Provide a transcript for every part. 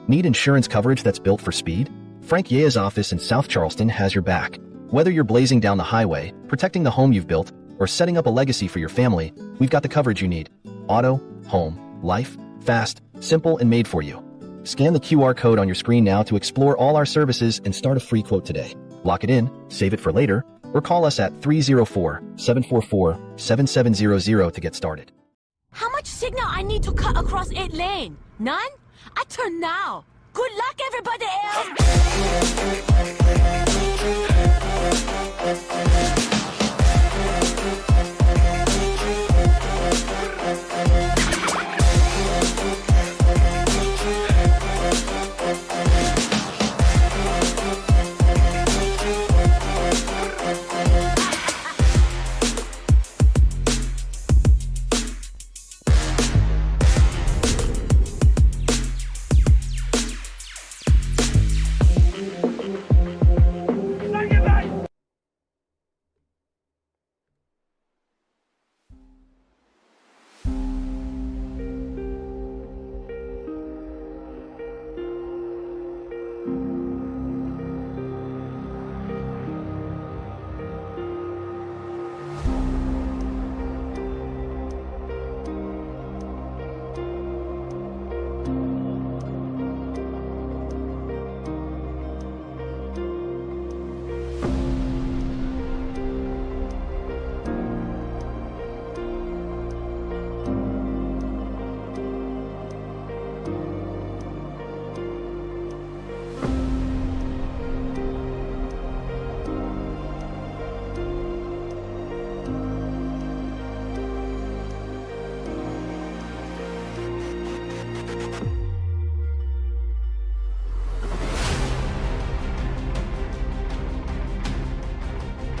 Need insurance coverage that's built for speed? Frank Yea's office in South Charleston has your back. Whether you're blazing down the highway, protecting the home you've built, or setting up a legacy for your family, we've got the coverage you need. Auto, home, life, fast, simple, and made for you. Scan the QR code on your screen now to explore all our services and start a free quote today. Lock it in, save it for later, or call us at 304-744-7700 to get started. How much signal I need to cut across 8 lane? None? I turn now. Good luck, everybody else.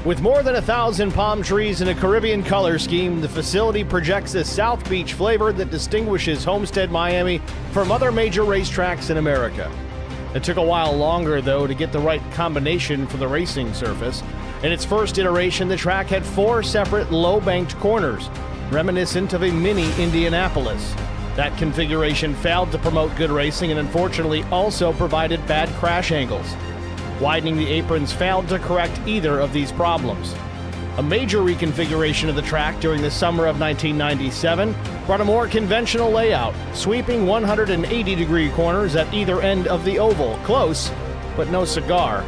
With more than 1,000 palm trees and a Caribbean color scheme, the facility projects a South Beach flavor that distinguishes Homestead-Miami from other major racetracks in America. It took a while longer, though, to get the right combination for the racing surface. In its first iteration, the track had 4 separate low-banked corners, reminiscent of a mini Indianapolis. That configuration failed to promote good racing and unfortunately also provided bad crash angles. Widening the aprons failed to correct either of these problems. A major reconfiguration of the track during the summer of 1997 brought a more conventional layout, sweeping 180-degree corners at either end of the oval, close, but no cigar.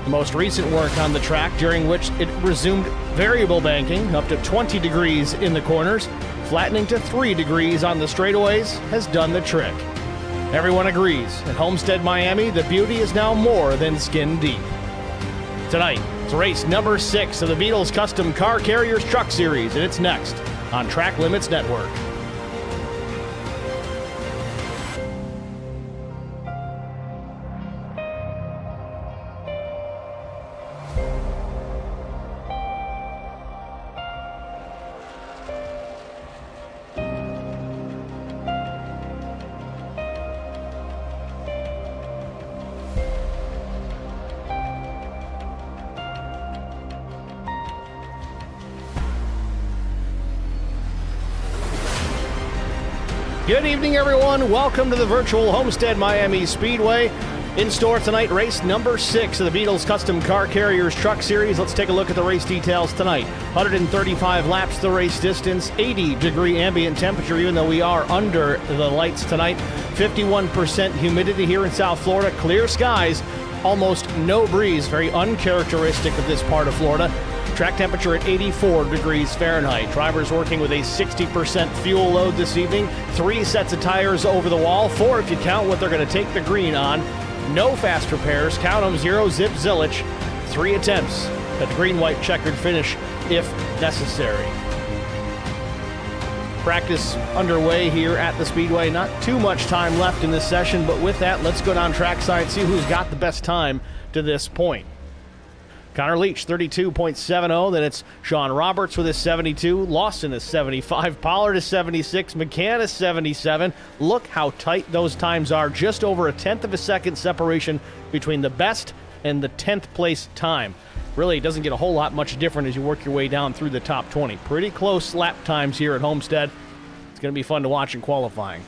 The most recent work on the track, during which it resumed variable banking up to 20 degrees in the corners, flattening to 3 degrees on the straightaways, has done the trick. Everyone agrees, at Homestead-Miami, the beauty is now more than skin deep. Tonight, it's race number 6 of the Beadles Custom Car Carriers Truck Series, and it's next on Track Limits Network. Good evening, everyone. Welcome to the virtual Homestead-Miami Speedway. In store tonight, race number 6 of the Beadles Custom Car Carriers Truck Series. Let's take a look at the race details tonight. 135 laps the race distance, 80-degree ambient temperature, even though we are under the lights tonight. 51% humidity here in South Florida. Clear skies, almost no breeze, very uncharacteristic of this part of Florida. Track temperature at 84 degrees Fahrenheit. Drivers working with a 60% fuel load this evening. 3 sets of tires over the wall. 4 if you count what they're going to take the green on. No fast repairs. Count them, 0 zip zillage. 3 attempts at the green-white checkered finish if necessary. Practice underway here at the Speedway. Not too much time left in this session, but with that, let's go down trackside and see who's got the best time to this point. Connor Leach, 32.70. Then it's Sean Roberts with his 72. Lawson is 75. Pollard is 76. McCann is 77. Look how tight those times are. Just over a tenth of a second separation between the best and the 10th place time. Really, it doesn't get a whole lot much different as you work your way down through the top 20. Pretty close lap times here at Homestead. It's going to be fun to watch in qualifying.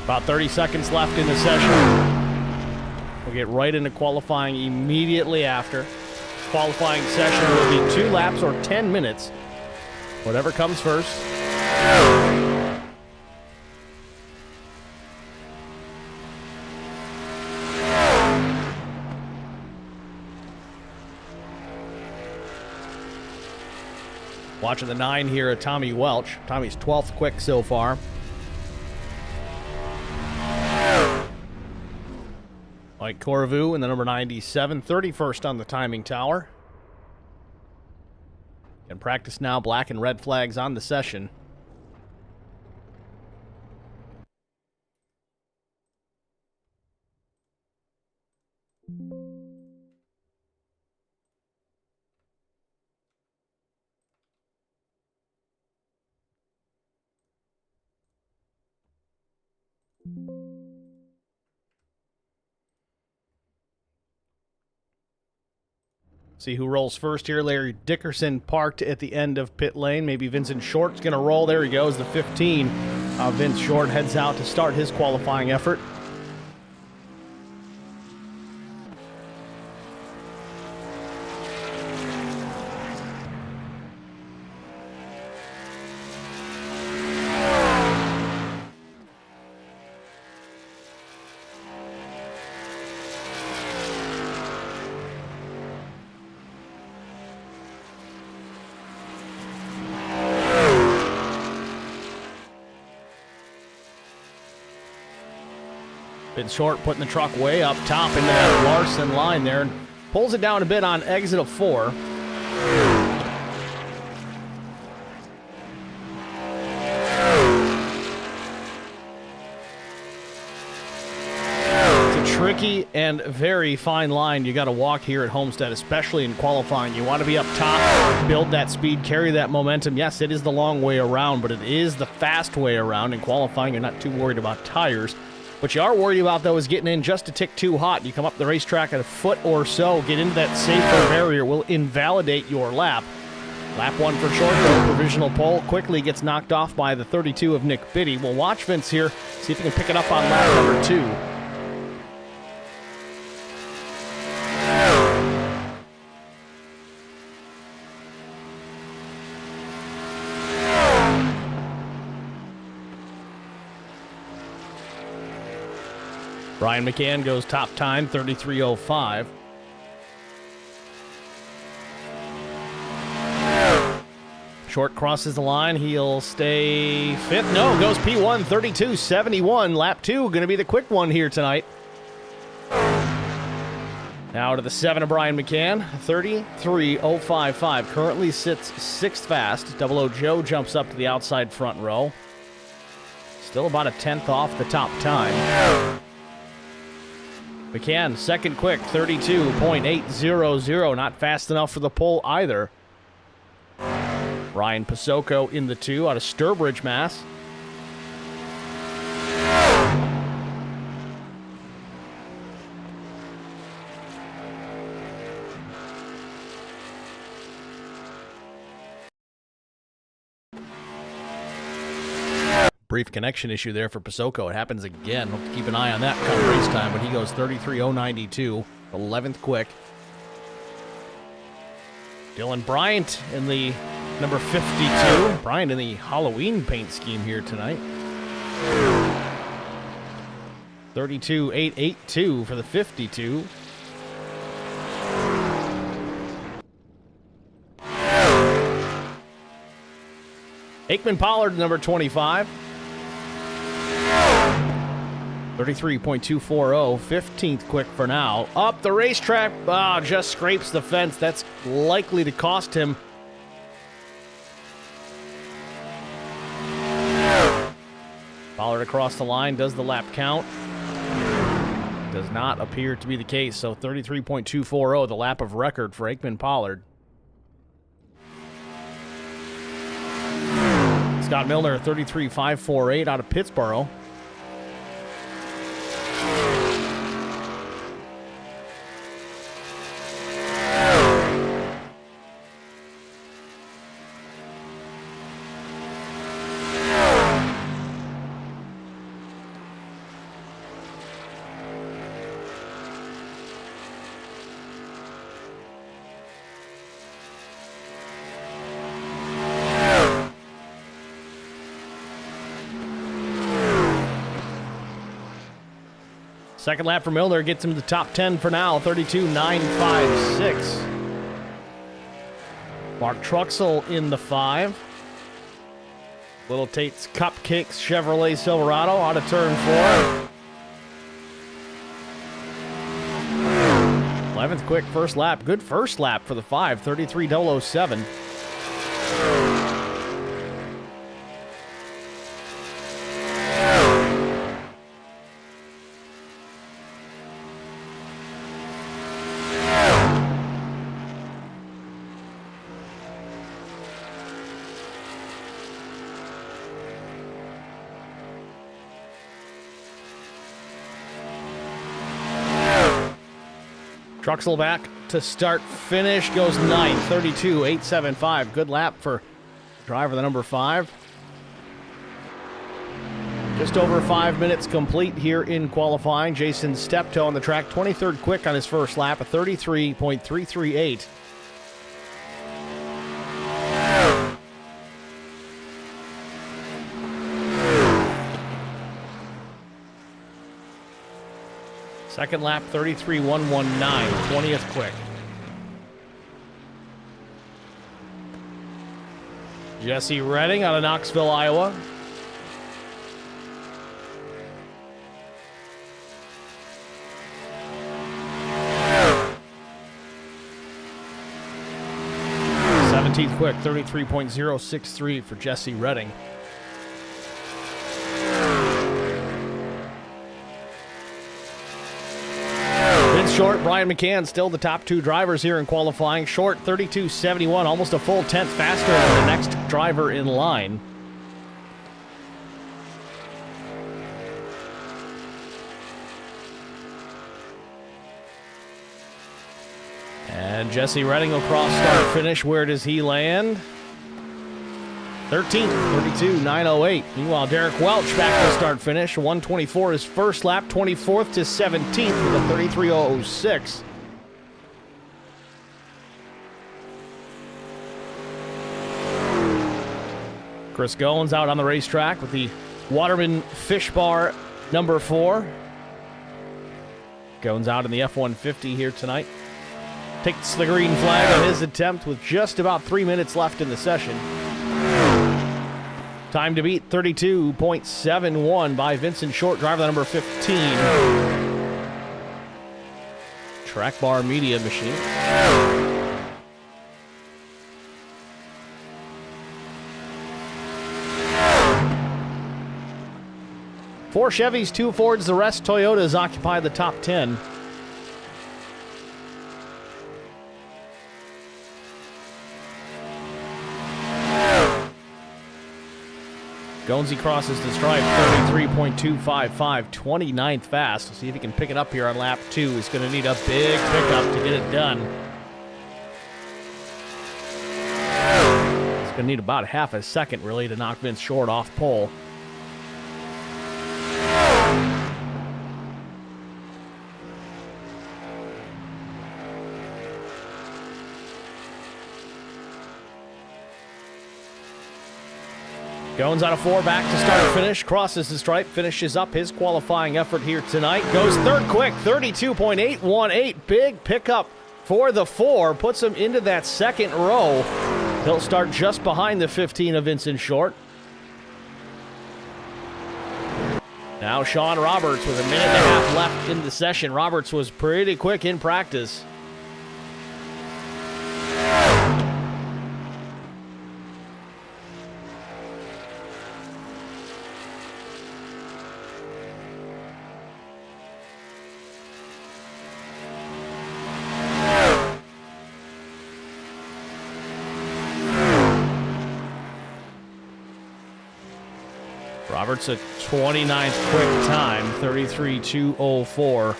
About 30 seconds left in the session. We'll get right into qualifying immediately after. Qualifying session will be 2 laps or 10 minutes. Whatever comes first. Watching the 9 here at Tommy Welch. Tommy's 12th quick so far. Mike Corvu in the number 97, 31st on the timing tower. In practice now, black and red flags on the session. See who rolls first here. Larry Dickerson parked at the end of pit lane. Maybe Vincent Short's going to roll. There he goes, the 15. Vince Short heads out to start his qualifying effort. Vince Short putting the truck way up top into that Larson line there and pulls it down a bit on exit of 4. It's a tricky and very fine line you got to walk here at Homestead, especially in qualifying. You want to be up top, build that speed, carry that momentum. Yes, it is the long way around, but it is the fast way around. In qualifying, you're not too worried about tires. What you are worried about, though, is getting in just a tick too hot. You come up the racetrack at a foot or so, get into that safer barrier, will invalidate your lap. Lap 1 for Short, though, provisional pole, quickly gets knocked off by the 32 of Nick Biddy. We'll watch Vince here, see if he can pick it up on lap number 2. Brian McCann goes top time, 33:05. Short crosses the line. He'll stay 5th. No, goes P1, 32:71. Lap 2, going to be the quick one here tonight. Now to the 7 of Brian McCann, 33:055. Currently sits 6th fast. Double O Joe jumps up to the outside front row. Still about a 10th off the top time. McCann, second quick, 32.800. Not fast enough for the pole either. Ryan Pasocco in the 2 out of Sturbridge, Mass. Brief connection issue there for Pasocco. It happens again. We'll have to keep an eye on that come race time, but he goes 33:092, 11th quick. Dylan Bryant in the number 52. Bryant in the Halloween paint scheme here tonight. 32:882 for the 52. Aikman Pollard, number 25. 33.240, 15th quick for now. Up the racetrack, just scrapes the fence. That's likely to cost him. Pollard across the line, does the lap count? Does not appear to be the case, so 33.240, the lap of record for Aikman Pollard. Scott Milner, 33.548 out of Pittsburgh. Second lap for Milner gets him to the top 10 for now, 32.956. Mark Truxell in the 5. Little Tate's Cupcakes Chevrolet Silverado out of turn 4. 11th quick first lap. Good first lap for the 5, 33.007. Truxell back to start finish, goes 9th, 32.875. Good lap for driver the number 5. Just over 5 minutes complete here in qualifying. Jason Steptoe on the track, 23rd quick on his first lap, a 33.338. Second lap, 33.119, 20th quick. Jesse Redding out of Knoxville, Iowa. Quick, 33.063 for Jesse Redding. Vince Short, Brian McCann, still the top 2 drivers here in qualifying. Short, 32.71, almost a full 10th faster than the next driver in line. And Jesse Redding will cross start finish. Where does he land? 13th, 32.908. Meanwhile, Derek Welch back to start finish. 124 his first lap, 24th to 17th with a 33.006. Chris Goins out on the racetrack with the Waterman Fish Bar number 4. Goins out in the F-150 here tonight. Takes the green flag on his attempt with just about 3 minutes left in the session. Time to beat, 32.71 by Vincent Short, driver number 15. Track Bar Media Machine. Four Chevys, 2 Fords, the rest Toyotas occupy the top 10. Goinsy crosses the stripe, 33.255, 29th fast. See if he can pick it up here on lap 2. He's going to need a big pickup to get it done. He's going to need about half a second, really, to knock Vince Short off pole. Goins out of 4, back to start finish, crosses the stripe, finishes up his qualifying effort here tonight. Goes third quick, 32.818. Big pickup for the 4, puts him into that second row. He'll start just behind the 15 of Vincent Short. Now Sean Roberts with a minute and a half left in the session. Roberts was pretty quick in practice. Roberts a 29th quick time, 33.204.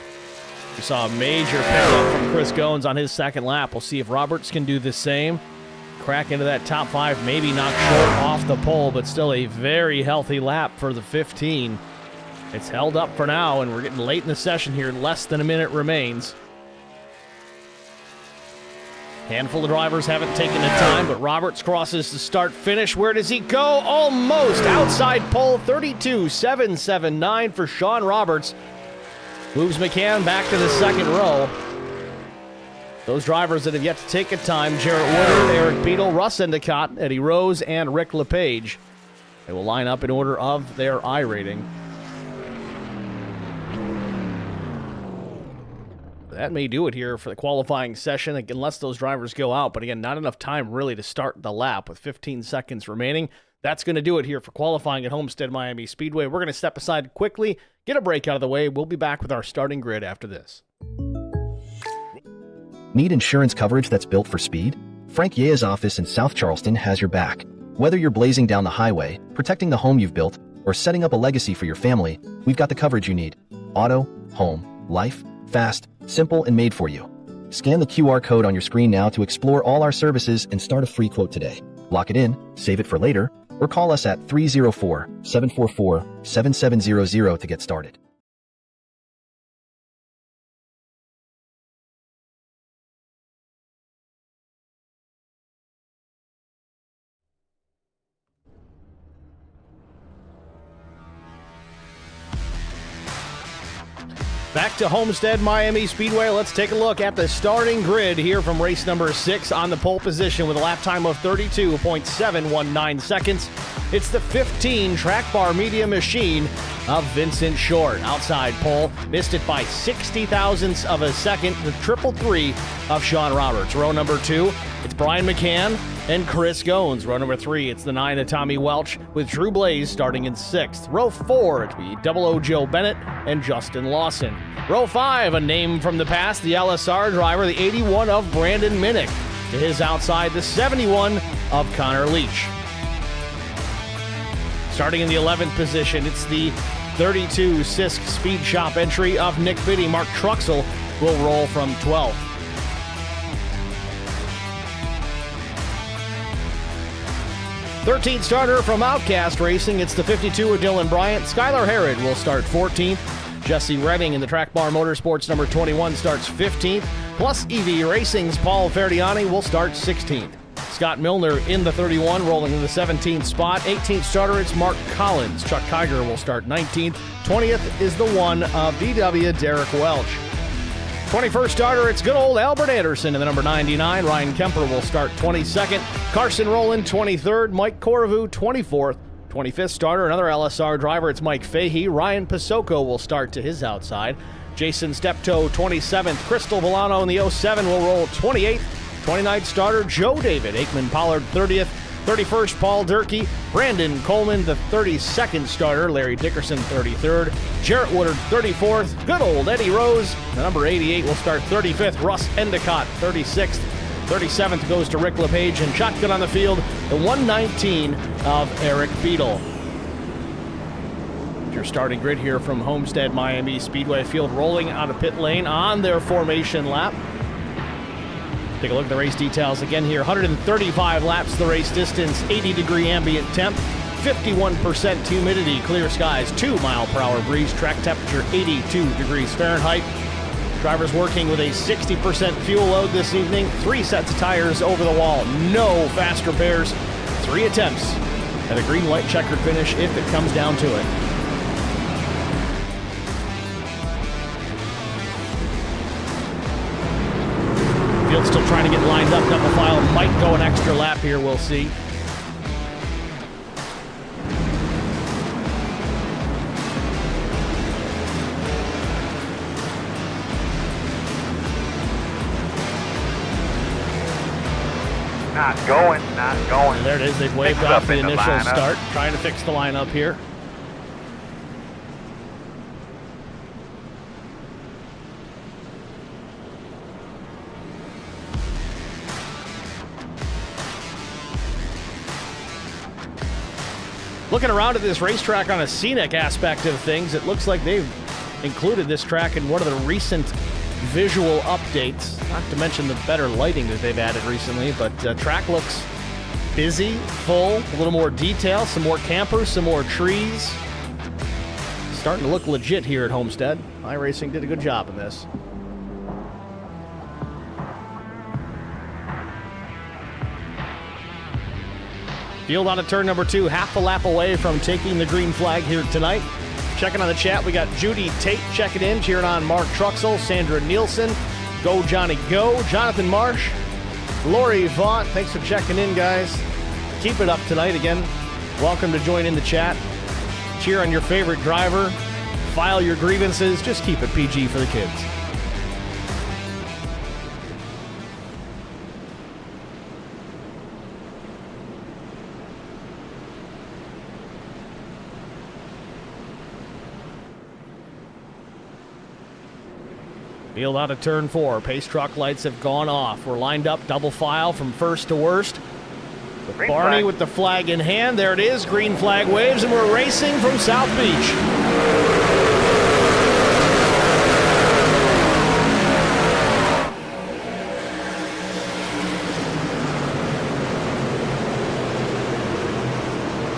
We saw a major pickup from Chris Goins on his second lap. We'll see if Roberts can do the same. Crack into that top 5, maybe knock Short off the pole, but still a very healthy lap for the 15. It's held up for now, and we're getting late in the session here. Less than a minute remains. Handful of drivers haven't taken the time, but Roberts crosses the start finish. Where does he go? Almost outside pole, 32.779 for Sean Roberts. Moves McCann back to the second row. Those drivers that have yet to take a time, Jarrett Woodard, Eric Beadle, Russ Endicott, Eddie Rose, and Rick LePage. They will line up in order of their I rating. That may do it here for the qualifying session, unless those drivers go out. But again, not enough time really to start the lap with 15 seconds remaining. That's going to do it here for qualifying at Homestead-Miami Speedway. We're going to step aside quickly, get a break out of the way. We'll be back with our starting grid after this. Need insurance coverage that's built for speed? Frank Yea's office in South Charleston has your back. Whether you're blazing down the highway, protecting the home you've built, or setting up a legacy for your family, we've got the coverage you need. Auto, home, life, fast, simple, and made for you. Scan the QR code on your screen now to explore all our services and start a free quote today. Lock it in, save it for later, or call us at 304-744-7700 to get started. Back to Homestead-Miami Speedway. Let's take a look at the starting grid here from race number 6 on the pole position with a lap time of 32.719 seconds. It's the 15 track bar media machine of Vincent Short. Outside pole, missed it by 60 thousandths of a second. The 333 of Sean Roberts. Row number 2, it's Brian McCann and Chris Goins. Row number 3, it's the 9 of Tommy Welch with Drew Blaze starting in 6th. Row 4, it's the 00 Joe Bennett and Justin Lawson. Row 5, a name from the past, the LSR driver, the 81 of Brandon Minnick. To his outside, the 71 of Connor Leach. Starting in the 11th position, it's the 32 Sisk Speed Shop entry of Nick Biddy. Mark Truxell will roll from 12th. '13th starter from Outcast Racing, it's the 52 of Dylan Bryant. Skylar Herod will start 14th. Jesse Redding in the Track Bar Motorsports number 21 starts 15th. Plus EV Racing's Paul Ferdiani will start 16th. Scott Milner in the 31, rolling in the 17th spot. 18th starter, it's Mark Collins. Chuck Kiger will start 19th. 20th is the one of VW Derek Welch. 21st starter, it's good old Albert Anderson in the number 99. Ryan Kemper will start 22nd. Carson Rowland, 23rd. Mike Corvu, 24th. 25th starter, another LSR driver, it's Mike Fahey. Ryan Pasoko will start to his outside. Jason Steptoe, 27th. Crystal Volano in the 07 will roll 28th. 29th starter, Joe David. Aikman Pollard, 30th. 31st, Paul Durkee. Brandon Coleman, the 32nd starter. Larry Dickerson, 33rd. Jarrett Woodard, 34th. Good old Eddie Rose. The number 88 will start 35th. Russ Endicott, 36th. 37th goes to Rick LePage, and shotgun on the field, the 119 of Eric Beadle. Your starting grid here from Homestead-Miami Speedway. Field rolling out of pit lane on their formation lap. Take a look at the race details again here. 135 laps the race distance, 80-degree ambient temp, 51% humidity, clear skies, 2-mile-per-hour breeze, track temperature 82 degrees Fahrenheit. Drivers working with a 60% fuel load this evening. 3 sets of tires over the wall. No fast repairs. 3 attempts at a green-white checkered finish if it comes down to it. Field still trying to get lined up. Double file might go an extra lap here. We'll see. Not going. And there it is. They've waved off the initial start. Trying to fix the lineup here. Looking around at this racetrack on a scenic aspect of things, it looks like they've included this track in one of the recent visual updates, not to mention the better lighting that they've added recently, but track looks busy, full, a little more detail, some more campers, some more trees. Starting to look legit here at Homestead. iRacing did a good job in this. Field on to turn number 2, half a lap away from taking the green flag here tonight. Checking on the chat, we got Judy Tate checking in, cheering on Mark Truxell, Sandra Nielsen, Go Johnny Go, Jonathan Marsh, Lori Vaught. Thanks for checking in, guys. Keep it up tonight again. Welcome to join in the chat. Cheer on your favorite driver. File your grievances. Just keep it PG for the kids. Field out of turn 4. Pace truck lights have gone off. We're lined up double file from first to worst. With Barney with the flag in hand. There it is. Green flag waves, and we're racing from South Beach.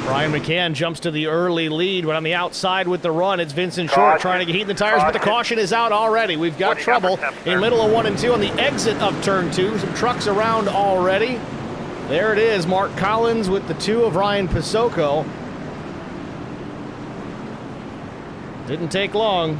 Brian McCann jumps to the early lead, but on the outside with the run, it's Vincent Short trying to get heat in the tires, but the caution is out already. We've got trouble in middle of 1 and 2 on the exit of turn 2. Some trucks around already. There it is, Mark Collins with the 2 of Ryan Pasocco. Didn't take long.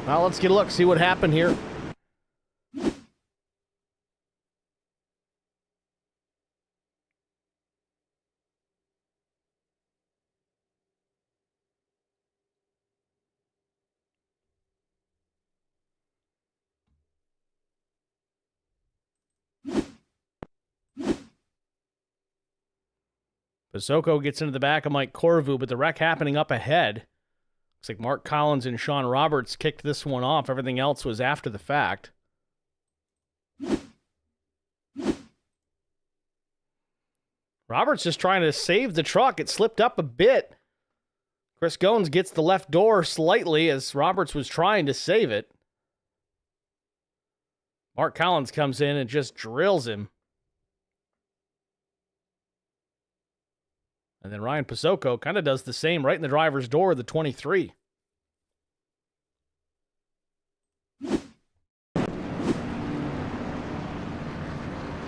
Well, let's get a look, see what happened here. Pasocco gets into the back of Mike Corvu, but the wreck happening up ahead. Looks like Mark Collins and Sean Roberts kicked this one off. Everything else was after the fact. Roberts just trying to save the truck. It slipped up a bit. Chris Goins gets the left door slightly as Roberts was trying to save it. Mark Collins comes in and just drills him. And then Ryan Pasocco kind of does the same right in the driver's door of the 23.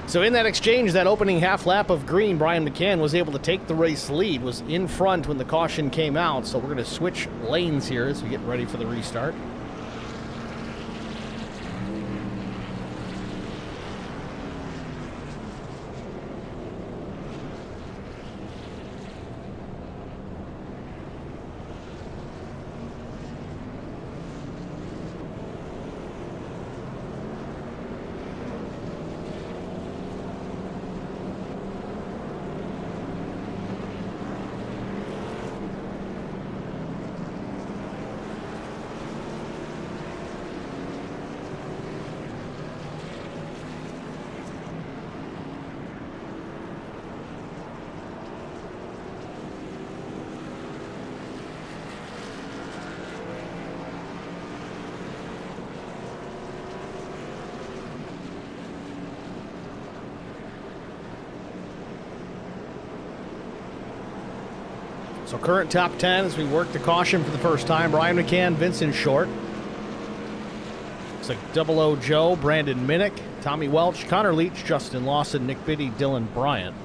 So in that exchange, that opening half lap of green, Brian McCann was able to take the race lead, was in front when the caution came out. So we're going to switch lanes here as we get ready for the restart. So current top 10 as we work the caution for the first time. Ryan McCann, Vincent Short. Looks like Double O Joe, Brandon Minnick, Tommy Welch, Connor Leach, Justin Lawson, Nick Biddy, Dylan Bryant.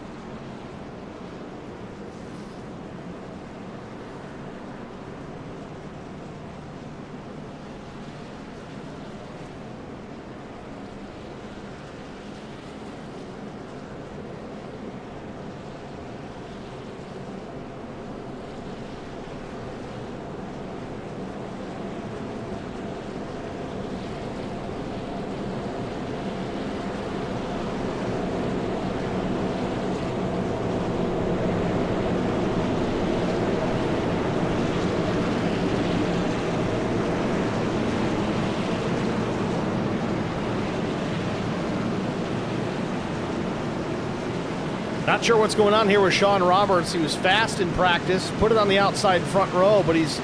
Not sure what's going on here with Sean Roberts. He was fast in practice, put it on the outside front row, but he's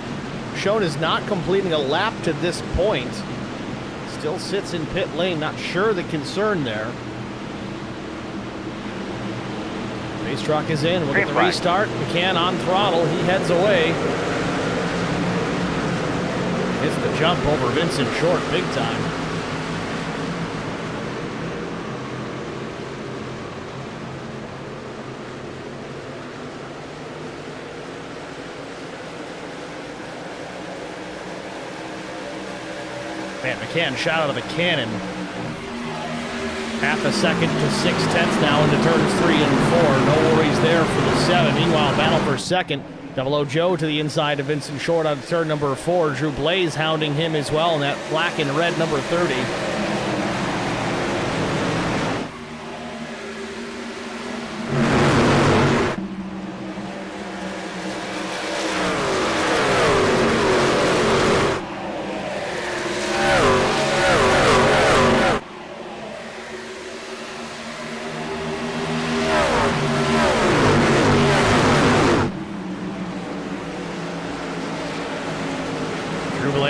shown as not completing a lap to this point. Still sits in pit lane, not sure the concern there. Race truck is in. We'll get the restart. McCann on throttle. He heads away. Hits the jump over Vincent Short big time. Man, McCann shot out of the cannon. Half a second to 6/10 now into turns 3 and 4. No worries there for the 7. Meanwhile, battle for second. Double O Joe to the inside of Vincent Short on turn number 4. Drew Blaze hounding him as well in that black and red number 30.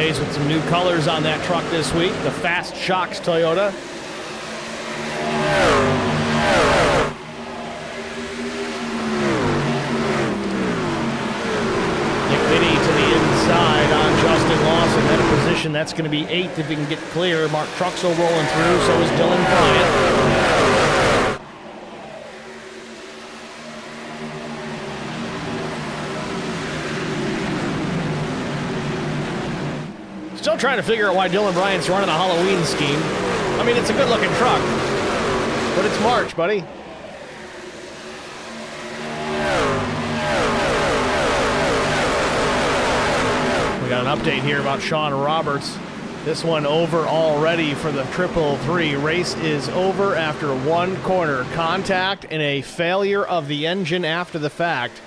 With some new colors on that truck this week, the Fast Shocks Toyota. Nick Biddy to the inside on Justin Lawson. At a position that's going to be 8th if he can get clear. Mark Truxell rolling through, so is Dylan Bryant. Still trying to figure out why Dylan Bryant's running a Halloween scheme. I mean, it's a good-looking truck, but it's March, buddy. We got an update here about Sean Roberts. This one over already for the 333. Race is over after one corner. Contact and a failure of the engine after the fact.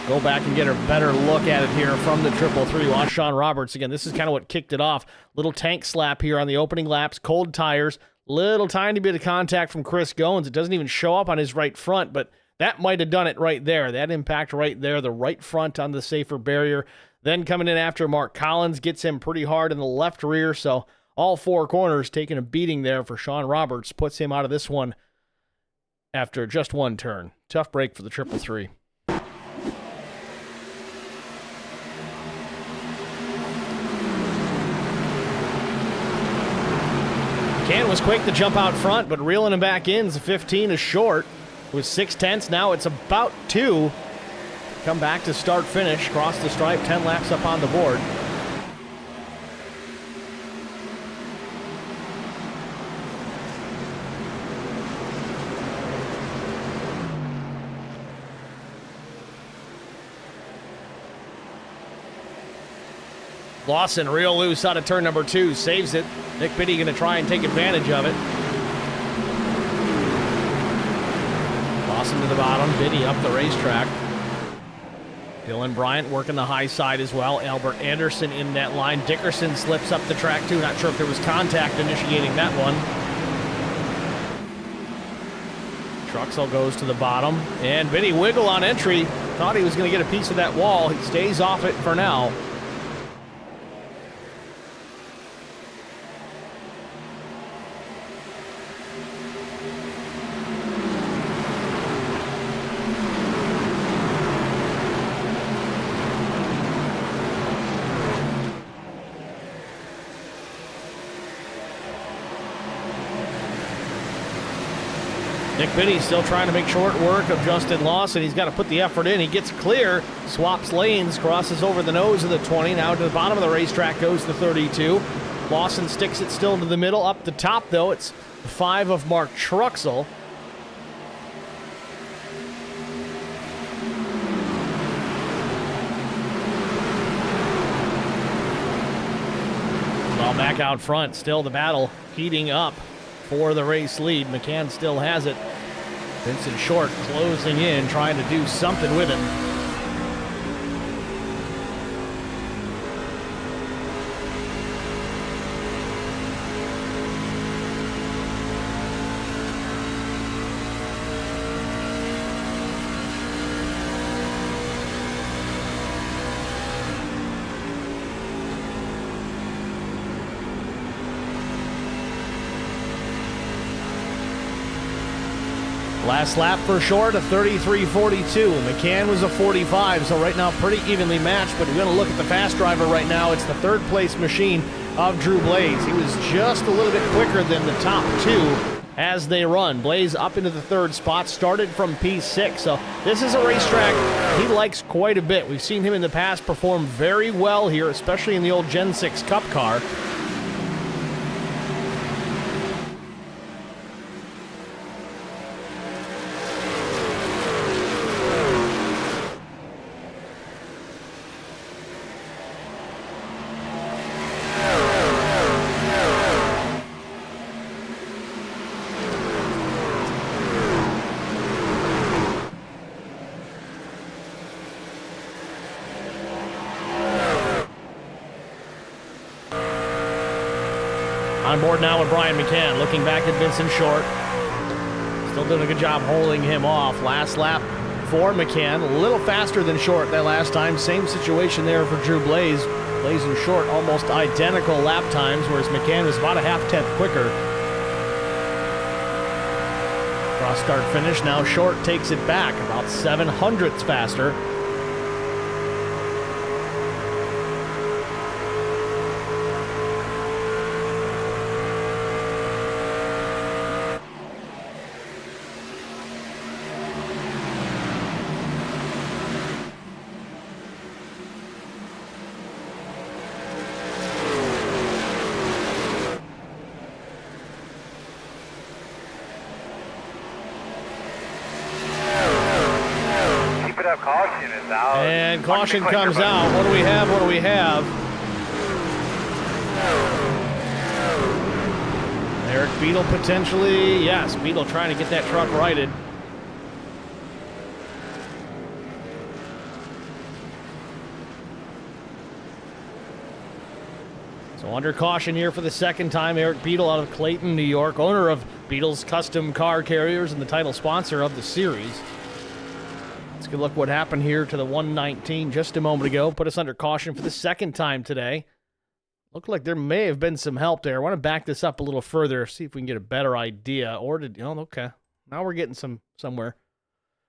Go back and get a better look at it here from the 333. Watch Sean Roberts again. This is kind of what kicked it off. Little tank slap here on the opening laps. Cold tires. Little tiny bit of contact from Chris Goins. It doesn't even show up on his right front, but that might have done it right there. That impact right there. The right front on the safer barrier. Then coming in after Mark Collins gets him pretty hard in the left rear. So all 4 corners taking a beating there for Sean Roberts. Puts him out of this one after just one turn. Tough break for the 333. McCann was quick to jump out front, but reeling him back in. The 15 is short. With 6/10, now it's about 2. Come back to start finish, cross the stripe, 10 laps up on the board. Lawson real loose out of turn number 2, saves it. Nick Biddy going to try and take advantage of it. Lawson to the bottom, Biddy up the racetrack. Dylan Bryant working the high side as well. Albert Anderson in that line. Dickerson slips up the track too. Not sure if there was contact initiating that one. Truxell goes to the bottom. And Biddy wiggle on entry. Thought he was going to get a piece of that wall. He stays off it for now. Nick Biddy still trying to make short work of Justin Lawson. He's got to put the effort in. He gets clear, swaps lanes, crosses over the nose of the 20. Now to the bottom of the racetrack goes the 32. Lawson sticks it still into the middle. Up the top, though, it's 5 of Mark Truxell. Well, back out front, still the battle heating up for the race lead. McCann still has it. Vincent Short closing in, trying to do something with him. Last lap for Short, a 33.42. McCann was a 45, so right now pretty evenly matched, but we're going to look at the fast driver right now. It's the third place machine of Drew Blaze. He was just a little bit quicker than the top two as they run. Blaze up into the third spot, started from P6, so this is a racetrack he likes quite a bit. We've seen him in the past perform very well here, especially in the old Gen 6 Cup car. On board now with Brian McCann, looking back at Vincent Short. Still doing a good job holding him off. Last lap for McCann, a little faster than Short that last time. Same situation there for Drew Blaze. Blaze and Short almost identical lap times, whereas McCann was about a half-tenth quicker. Cross start finish, now Short takes it back, about 7/100ths faster. Caution is out. And caution comes out. What do we have? What do we have? Eric Beadle potentially. Yes, Beadle trying to get that truck righted. So under caution here for the second time, Eric Beadle out of Clayton, New York, owner of Beadle's Custom Car Carriers and the title sponsor of the series. Let's get a look at what happened here to the 119 just a moment ago. Put us under caution for the second time today. Looked like there may have been some help there. I want to back this up a little further, see if we can get a better idea. Or did, oh, okay. Now we're getting somewhere.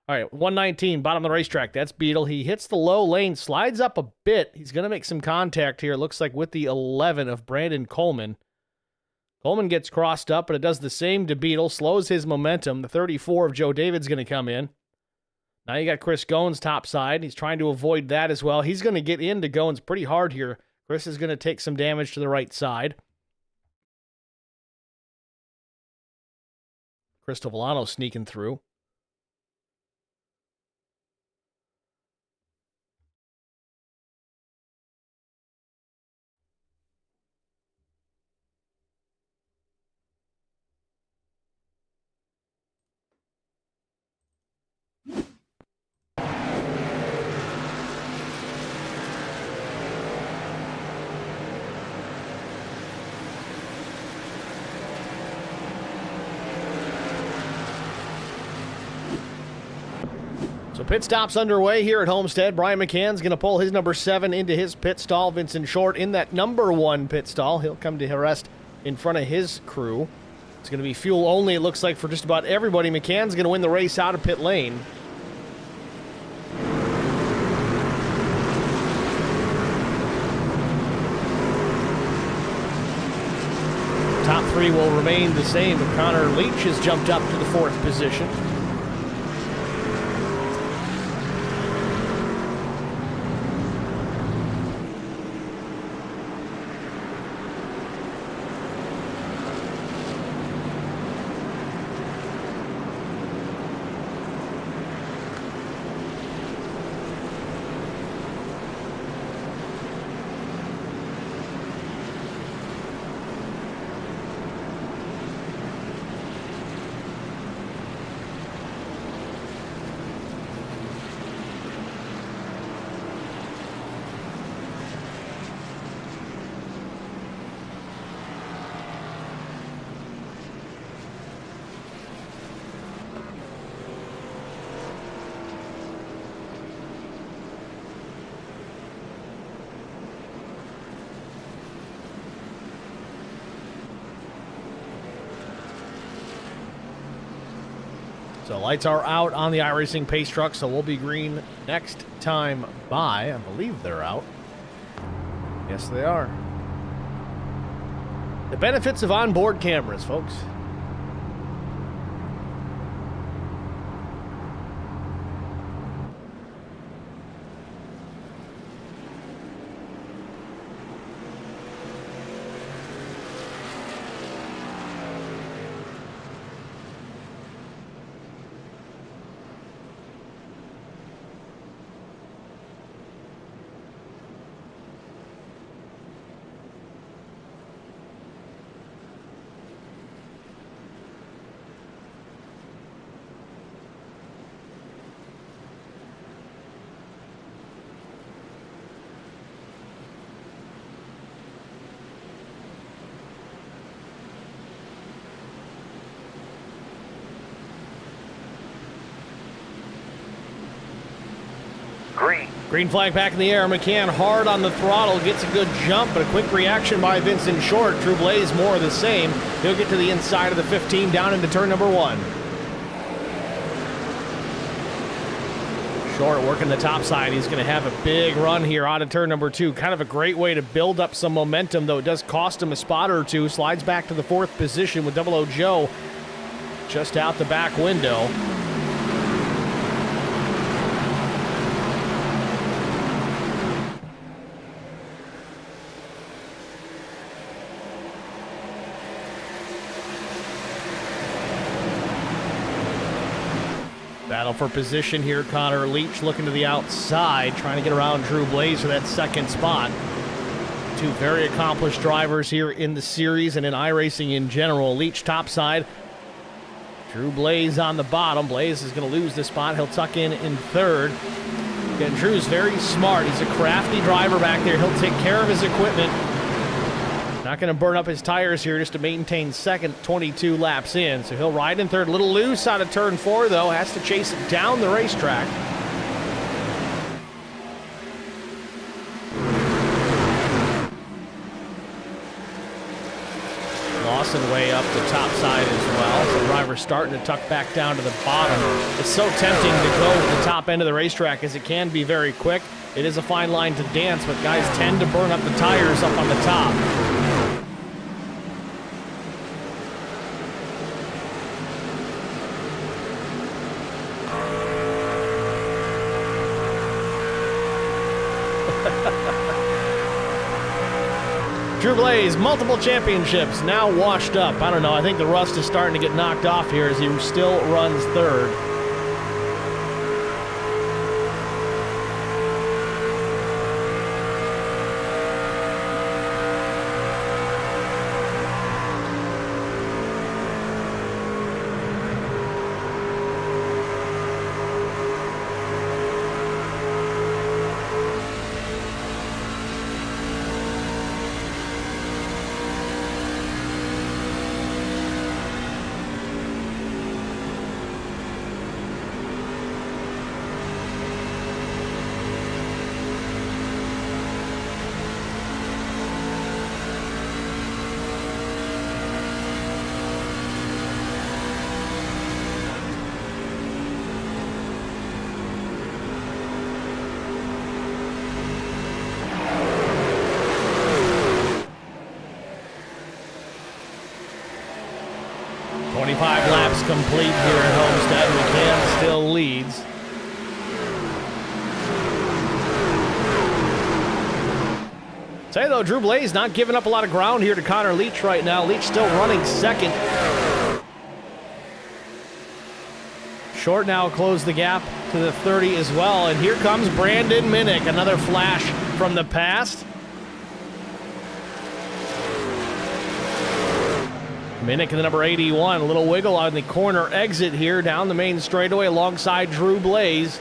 All right, 119, bottom of the racetrack. That's Beadle. He hits the low lane, slides up a bit. He's going to make some contact here. It looks like with the 11 of Brandon Coleman. Coleman gets crossed up, but it does the same to Beadle. Slows his momentum. The 34 of Joe David's going to come in. Now you got Chris Goins top side. He's trying to avoid that as well. He's going to get into Goins pretty hard here. Chris is going to take some damage to the right side. Chris Volano sneaking through. So pit stops underway here at Homestead. Brian McCann's going to pull his number 7 into his pit stall. Vincent Short in that number 1 pit stall. He'll come to rest in front of his crew. It's going to be fuel only, it looks like, for just about everybody. McCann's going to win the race out of pit lane. Top 3 will remain the same, but Connor Leach has jumped up to the 4th position. So lights are out on the iRacing pace truck, so we'll be green next time by. I believe they're out. Yes, they are. The benefits of onboard cameras, folks. Green flag back in the air. McCann hard on the throttle, gets a good jump, but a quick reaction by Vincent Short. Drew Blaze more of the same. He'll get to the inside of the 15 down into turn number 1. Short working the top side. He's going to have a big run here out of turn number 2. Kind of a great way to build up some momentum, though it does cost him a spot or two. Slides back to the 4th position with Double O Joe just out the back window. Battle for position here. Connor Leach looking to the outside, trying to get around Drew Blaze for that 2nd spot. Two very accomplished drivers here in the series and in iRacing in general. Leach topside, Drew Blaze on the bottom. Blaze is going to lose this spot. He'll tuck in 3rd. Again, Drew's very smart. He's a crafty driver back there. He'll take care of his equipment. Not going to burn up his tires here just to maintain 2nd, 22 laps in. So he'll ride in 3rd. A little loose out of turn 4, though. Has to chase it down the racetrack. Lawson way up the top side as well. So the driver's starting to tuck back down to the bottom. It's so tempting to go to the top end of the racetrack as it can be very quick. It is a fine line to dance, but guys tend to burn up the tires up on the top. Drew Blaze, multiple championships, now washed up. I don't know, I think the rust is starting to get knocked off here as he still runs 3rd. Complete here at Homestead. McCann still leads. Say though, Drew Blaze not giving up a lot of ground here to Connor Leach right now. Leach still running 2nd. Short now closed the gap to the 30 as well. And here comes Brandon Minnick, another flash from the past. Minnick in the number 81, a little wiggle on the corner exit here down the main straightaway alongside Drew Blaze.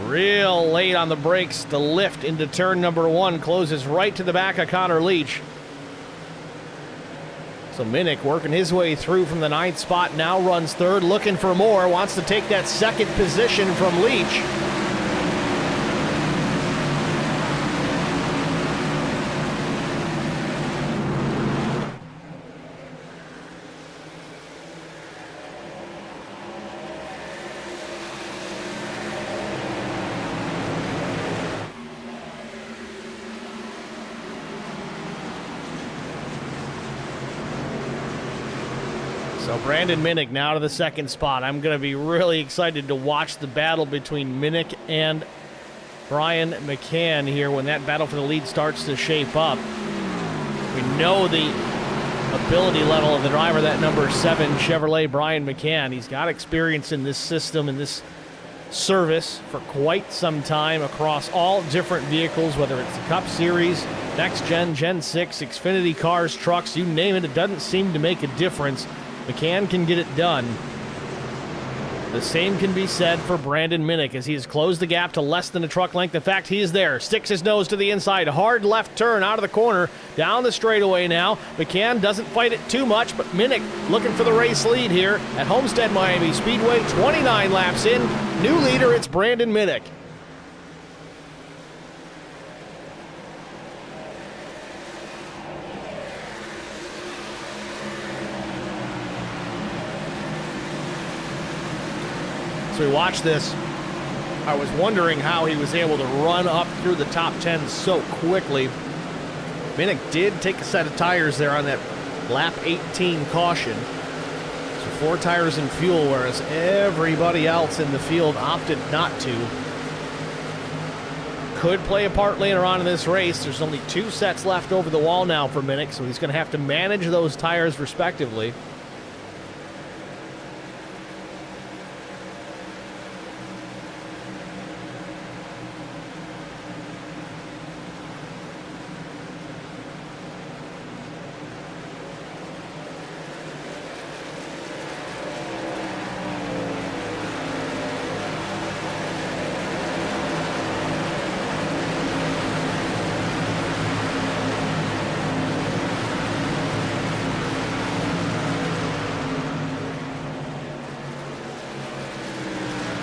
Real late on the brakes. The lift into turn number 1 closes right to the back of Connor Leach. So Minnick working his way through from the 9th spot, now runs 3rd, looking for more, wants to take that 2nd position from Leach. So Brandon Minnick now to the second spot. I'm going to be really excited to watch the battle between Minnick and Brian McCann here when that battle for the lead starts to shape up. We know the ability level of the driver, that number 7 Chevrolet Brian McCann. He's got experience in this system, in this service for quite some time across all different vehicles, whether it's the Cup Series, Next Gen, Gen 6, Xfinity cars, trucks, you name it, it doesn't seem to make a difference. McCann can get it done. The same can be said for Brandon Minnick as he has closed the gap to less than a truck length. In fact, he is there. Sticks his nose to the inside. Hard left turn out of the corner. Down the straightaway now. McCann doesn't fight it too much, but Minnick looking for the race lead here at Homestead-Miami Speedway. 29 laps in. New leader, it's Brandon Minnick. So we watched this. I was wondering how he was able to run up through the top 10 so quickly. Minnick did take a set of tires there on that lap 18 caution. So 4 tires in fuel, whereas everybody else in the field opted not to. Could play a part later on in this race. There's only 2 sets left over the wall now for Minnick, so he's going to have to manage those tires respectively.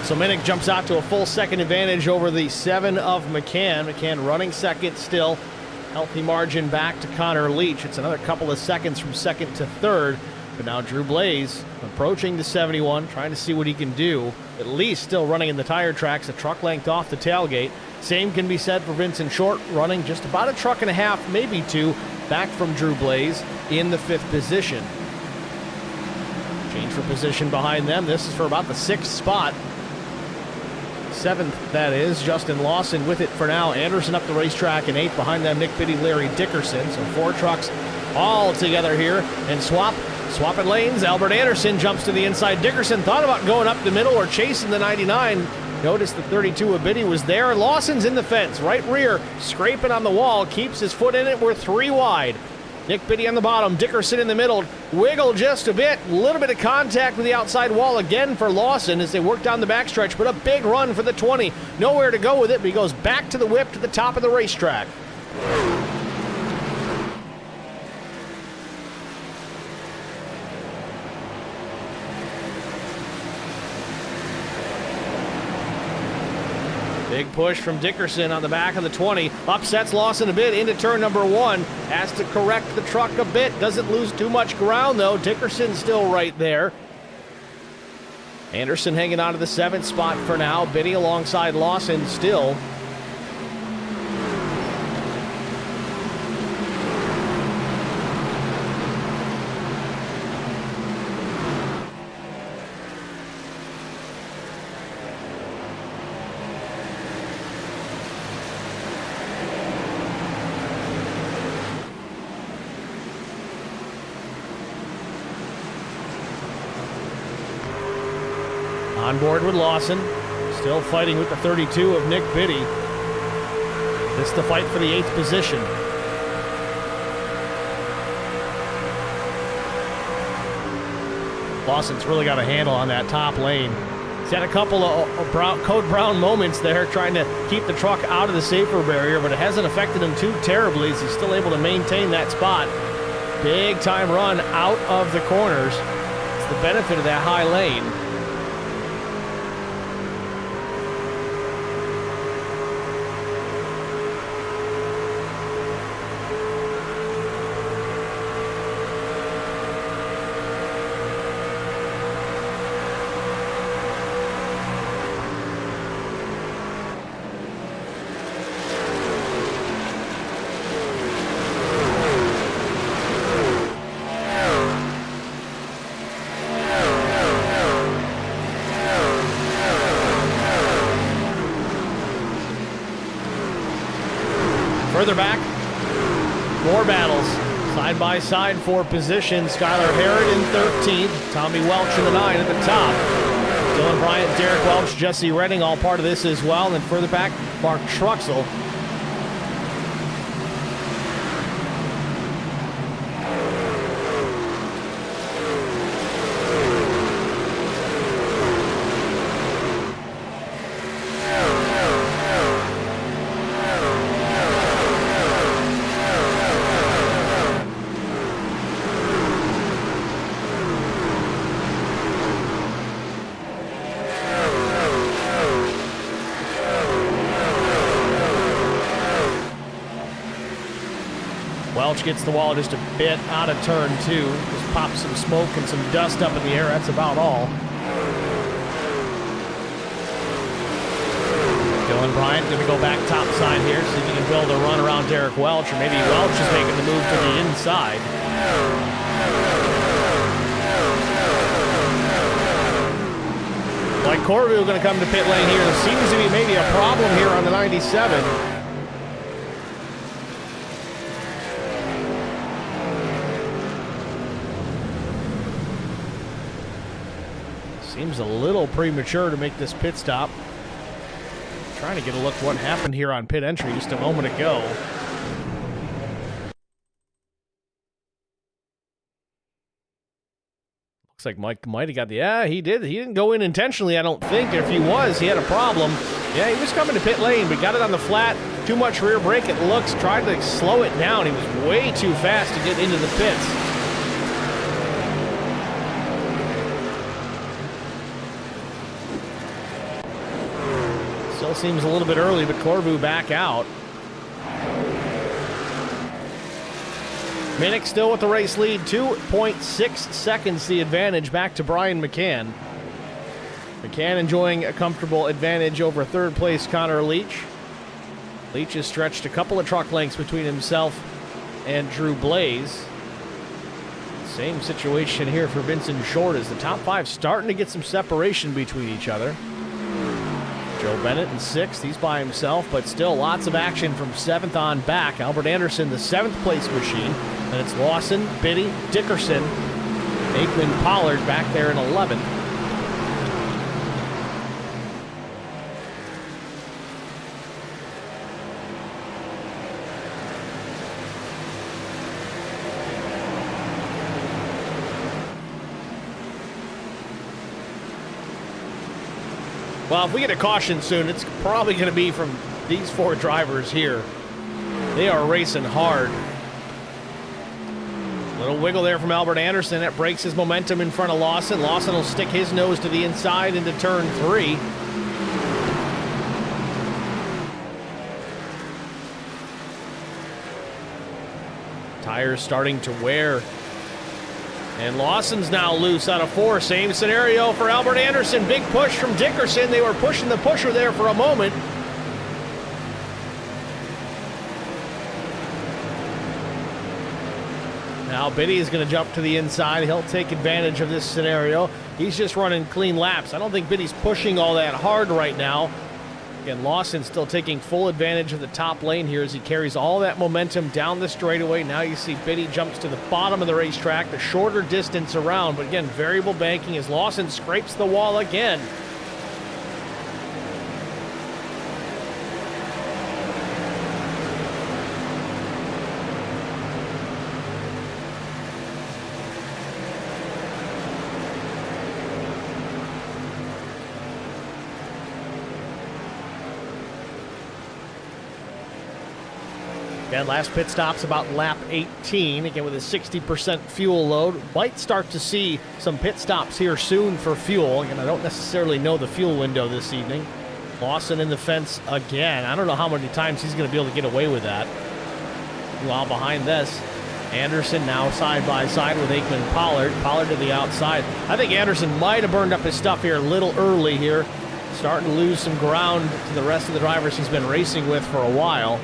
So Minnick jumps out to a full second advantage over the 7 of McCann. McCann running second still. Healthy margin back to Connor Leach. It's another couple of seconds from second to third. But now Drew Blaze approaching the 71, trying to see what he can do. At least still running in the tire tracks, a truck length off the tailgate. Same can be said for Vincent Short, running just about a truck and a half, maybe 2, back from Drew Blaze in the 5th position. Change for position behind them. This is for about the 6th spot. 7th, that is. Justin Lawson with it for now. Anderson up the racetrack in 8th. Behind them, Nick Biddy, Larry Dickerson. So 4 trucks all together here. And swapping lanes. Albert Anderson jumps to the inside. Dickerson thought about going up the middle or chasing the 99. Noticed the 32 of Biddy was there. Lawson's in the fence. Right rear, scraping on the wall. Keeps his foot in it. We're 3 wide. Nick Biddy on the bottom, Dickerson in the middle, wiggle just a bit, a little bit of contact with the outside wall again for Lawson as they work down the backstretch, but a big run for the 20. Nowhere to go with it, but he goes back to the whip to the top of the racetrack. Big push from Dickerson on the back of the 20. Upsets Lawson a bit into turn number 1. Has to correct the truck a bit. Doesn't lose too much ground, though. Dickerson still right there. Anderson hanging on to the 7th spot for now. Biddy alongside Lawson still. On board with Lawson, still fighting with the 32 of Nick Biddy. This is the fight for the 8th position. Lawson's really got a handle on that top lane. He's had a couple of Code Brown moments there trying to keep the truck out of the safer barrier, but it hasn't affected him too terribly as he's still able to maintain that spot. Big time run out of the corners. It's the benefit of that high lane. Further back, more battles. Side by side for position. Skylar Herod in 13th. Tommy Welch in the 9 at the top. Dylan Bryant, Derek Welch, Jesse Redding, all part of this as well. And then further back, Mark Truxell. Welch gets the wall just a bit out of turn 2. Just pops some smoke and some dust up in the air. That's about all. Dylan Bryant going to go back top side here, see if he can build a run around Derek Welch, or maybe Welch is making the move to the inside. Like Corville going to come to pit lane here. There seems to be maybe a problem here on the 97. Seems a little premature to make this pit stop. Trying to get a look at what happened here on pit entry just a moment ago. Looks like Mike might have got the... Yeah, he did. He didn't go in intentionally, I don't think. If he was, he had a problem. Yeah, he was coming to pit lane, but got it on the flat. Too much rear brake, it looks. Tried to slow it down. He was way too fast to get into the pits. Still seems a little bit early, but Corvu back out. Minnick still with the race lead, 2.6 seconds the advantage back to Brian McCann. McCann enjoying a comfortable advantage over third place Connor Leach. Leach has stretched a couple of truck lengths between himself and Drew Blaze. Same situation here for Vincent Short as the top 5 starting to get some separation between each other. Joe Bennett in 6th, he's by himself, but still lots of action from 7th on back. Albert Anderson, the 7th place machine. And it's Lawson, Biddy, Dickerson, Aikman, Pollard back there in 11th. Well, if we get a caution soon, it's probably going to be from these 4 drivers here. They are racing hard. Little wiggle there from Albert Anderson. That breaks his momentum in front of Lawson. Lawson will stick his nose to the inside into turn 3. Tires starting to wear. And Lawson's now loose out of 4. Same scenario for Albert Anderson. Big push from Dickerson. They were pushing the pusher there for a moment. Now Biddy is going to jump to the inside. He'll take advantage of this scenario. He's just running clean laps. I don't think Biddy's pushing all that hard right now. Again, Lawson still taking full advantage of the top lane here as he carries all that momentum down the straightaway. Now you see Biddy jumps to the bottom of the racetrack, the shorter distance around, but again, variable banking as Lawson scrapes the wall again. Again, last pit stop's about lap 18. Again, with a 60% fuel load. Might start to see some pit stops here soon for fuel. Again, I don't necessarily know the fuel window this evening. Lawson in the fence again. I don't know how many times he's going to be able to get away with that. While behind this, Anderson now side by side with Aikman Pollard. Pollard to the outside. I think Anderson might have burned up his stuff here a little early here. Starting to lose some ground to the rest of the drivers he's been racing with for a while.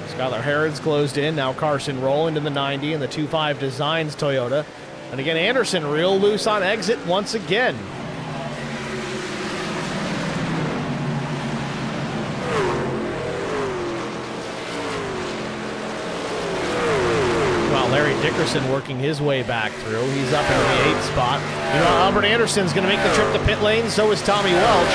Skylar Harrod's closed in. Now Carson Rowland in the 90 and the 2.5 Designs Toyota. And again, Anderson real loose on exit once again. Dickerson working his way back through. He's up into the 8th spot. You know, Albert Anderson's going to make the trip to pit lane. So is Tommy Welch.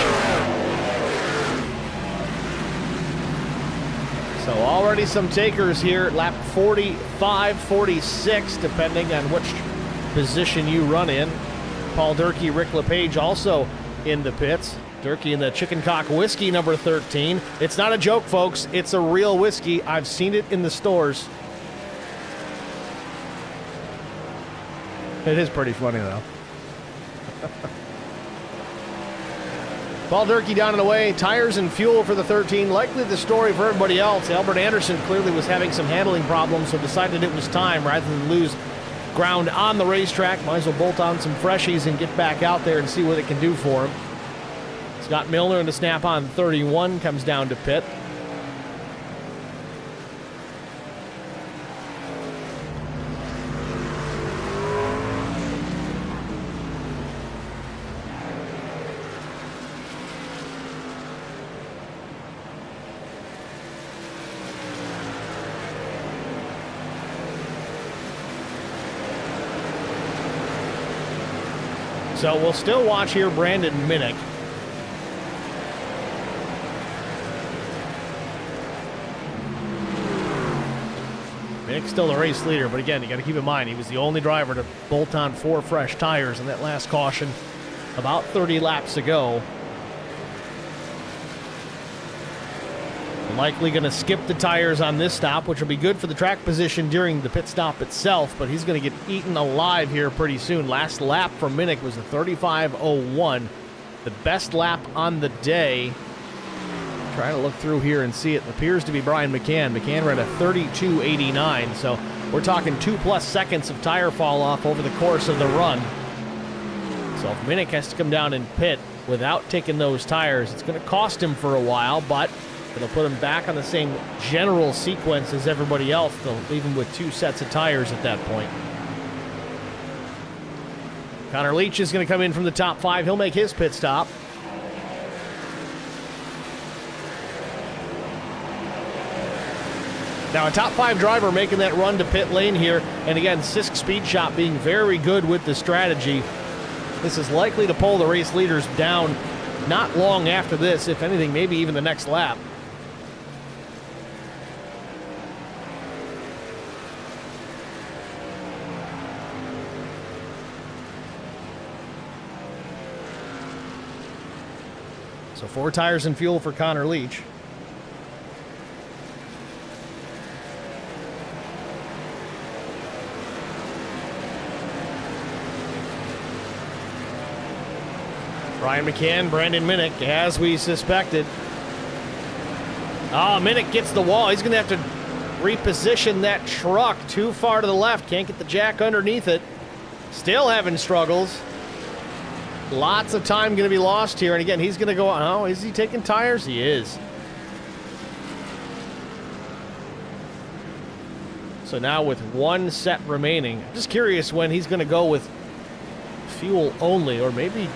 So already some takers here. Lap 45, 46, depending on which position you run in. Paul Durkee, Rick LePage also in the pits. Durkee in the Chicken Cock Whiskey number 13. It's not a joke, folks. It's a real whiskey. I've seen it in the stores. It is pretty funny, though. Paul Durkee down and away. Tires and fuel for the 13. Likely the story for everybody else. Albert Anderson clearly was having some handling problems, so decided it was time rather than lose ground on the racetrack. Might as well bolt on some freshies and get back out there and see what it can do for him. Scott Milner in the Snap-on 31 comes down to pit. So we'll still watch here Brandon Minnick. Minnick's still the race leader, but again, you got to keep in mind, he was the only driver to bolt on 4 fresh tires in that last caution about 30 laps ago. Likely going to skip the tires on this stop, which will be good for the track position during the pit stop itself, but he's going to get eaten alive here pretty soon. Last lap for Minnick was a 35.01, the best lap on the day. Trying to look through here and see it. It appears to be Brian McCann. McCann ran a 32.89, so we're talking 2+ seconds of tire fall off over the course of the run. So if Minnick has to come down and pit without taking those tires, it's going to cost him for a while, but it'll put him back on the same general sequence as everybody else. They'll leave him with 2 sets of tires at that point. Connor Leach is going to come in from the top 5. He'll make his pit stop. Now, a top 5 driver making that run to pit lane here. And again, Sisk Speed Shop being very good with the strategy. This is likely to pull the race leaders down not long after this. If anything, maybe even the next lap. So 4 tires and fuel for Connor Leach. Brian McCann, Brandon Minnick, as we suspected. Oh, Minnick gets the wall. He's going to have to reposition that truck too far to the left. Can't get the jack underneath it. Still having struggles. Lots of time going to be lost here. And again, he's going to go, oh, is he taking tires? He is. So now with 1 set remaining, I'm just curious when he's going to go with fuel only, or maybe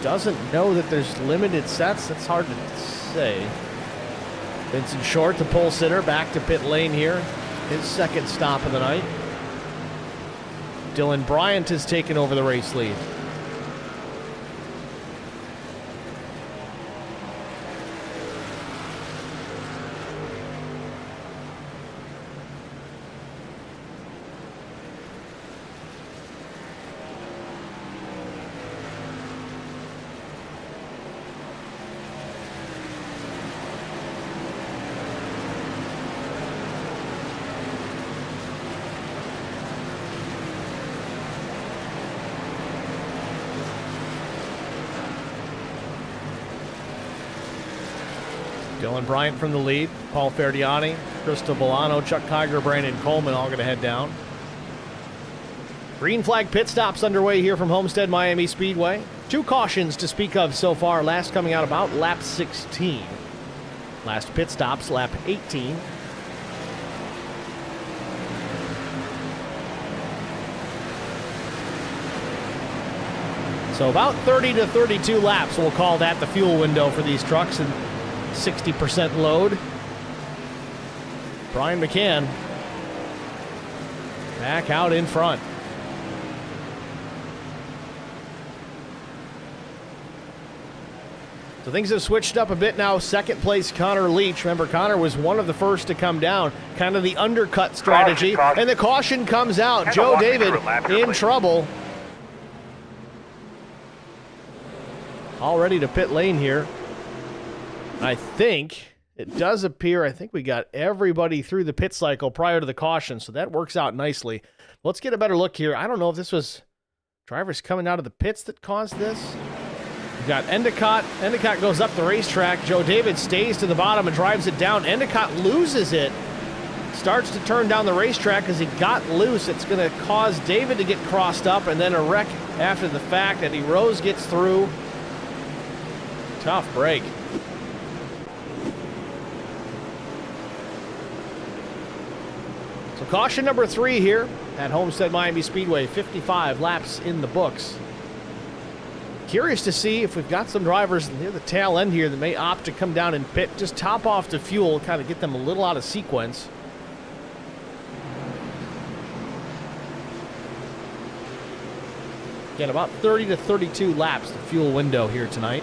doesn't know that there's limited sets. That's hard to say. Vincent Short, the pole sitter, back to pit lane here. His second stop of the night. Dylan Bryant has taken over the race lead. Dylan Bryant from the lead. Paul Ferdiani, Crystal Bolano, Chuck Kiger, Brandon Coleman all going to head down. Green flag pit stops underway here from Homestead-Miami Speedway. 2 cautions to speak of so far, last coming out about lap 16. Last pit stops, lap 18. So about 30 to 32 laps, we'll call that the fuel window for these trucks, and 60% load. Brian McCann back out in front. So things have switched up a bit now. Second place, Connor Leach. Remember, Connor was one of the first to come down, kind of the undercut strategy. Caution. And the caution comes out. Joe David in trouble. All ready to pit lane here. I think it does appear, I think we got everybody through the pit cycle prior to the caution, so that works out nicely. Let's get a better look here. I don't know if this was drivers coming out of the pits that caused this. We've got Endicott. Endicott goes up the racetrack. Joe David stays to the bottom and drives it down. Endicott loses it. Starts to turn down the racetrack as he got loose. It's going to cause David to get crossed up and then a wreck after the fact. Eddie Rose gets through. Tough break. So caution number 3 here at Homestead-Miami Speedway. 55 laps in the books. Curious to see if we've got some drivers near the tail end here that may opt to come down and pit, just top off the fuel, kind of get them a little out of sequence. Again, about 30 to 32 laps, the fuel window here tonight.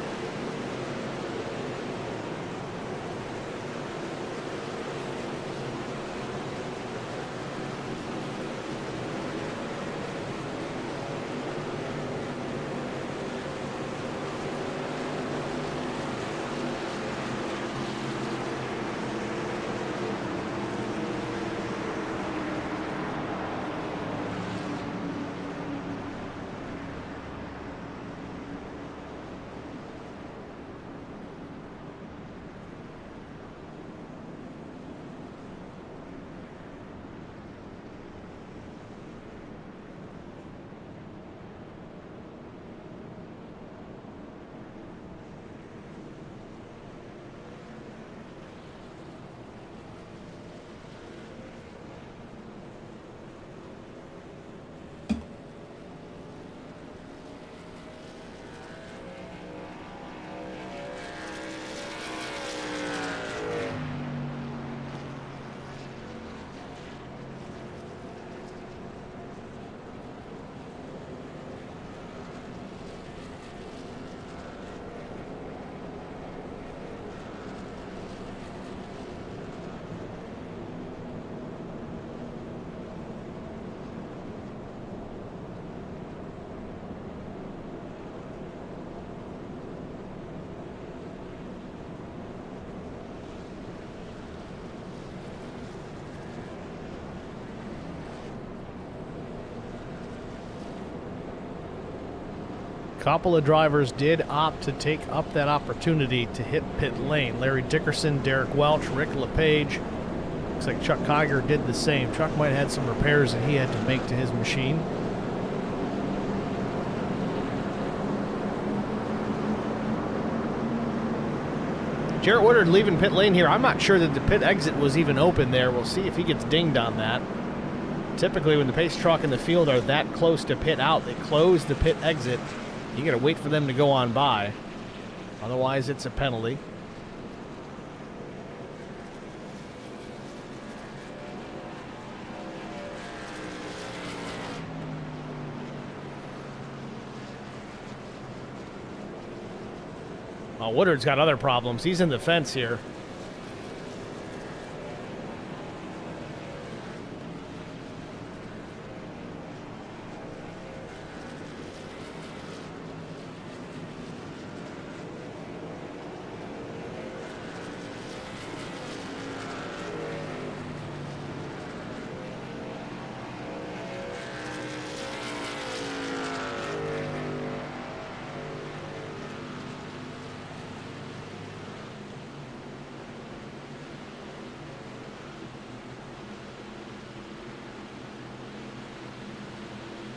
Couple of drivers did opt to take up that opportunity to hit pit lane. Larry Dickerson, Derek Welch, Rick LePage. Looks like Chuck Kiger did the same. Chuck might have had some repairs that he had to make to his machine. Jarrett Woodard leaving pit lane here. I'm not sure that the pit exit was even open there. We'll see if he gets dinged on that. Typically when the pace truck and the field are that close to pit out, they close the pit exit. You got to wait for them to go on by. Otherwise, it's a penalty. Oh, Woodard's got other problems. He's in the fence here.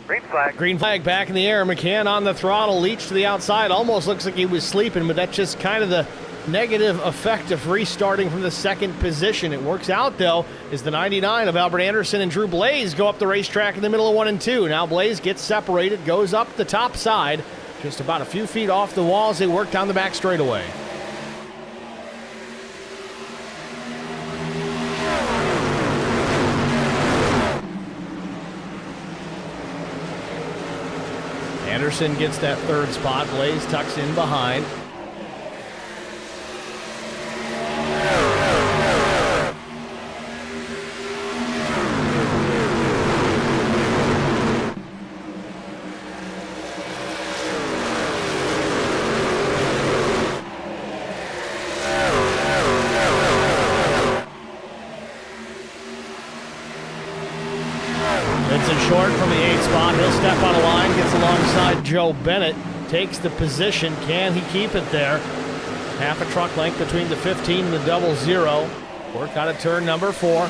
Green flag. Green flag back in the air. McCann on the throttle. Leach to the outside. Almost looks like he was sleeping, but that's just kind of the negative effect of restarting from the second position. It works out, though, as the 99 of Albert Anderson and Drew Blaze go up the racetrack in the middle of 1 and 2. Now Blaze gets separated, goes up the top side, just about a few feet off the wall as they work down the back straightaway. Anderson gets that third spot. Blaze tucks in behind. Vincent Short from the 8th spot. He'll step on a line, gets alongside Joe Bennett, takes the position. Can he keep it there? Half a truck length between the 15 and the 00. Work out of turn number 4.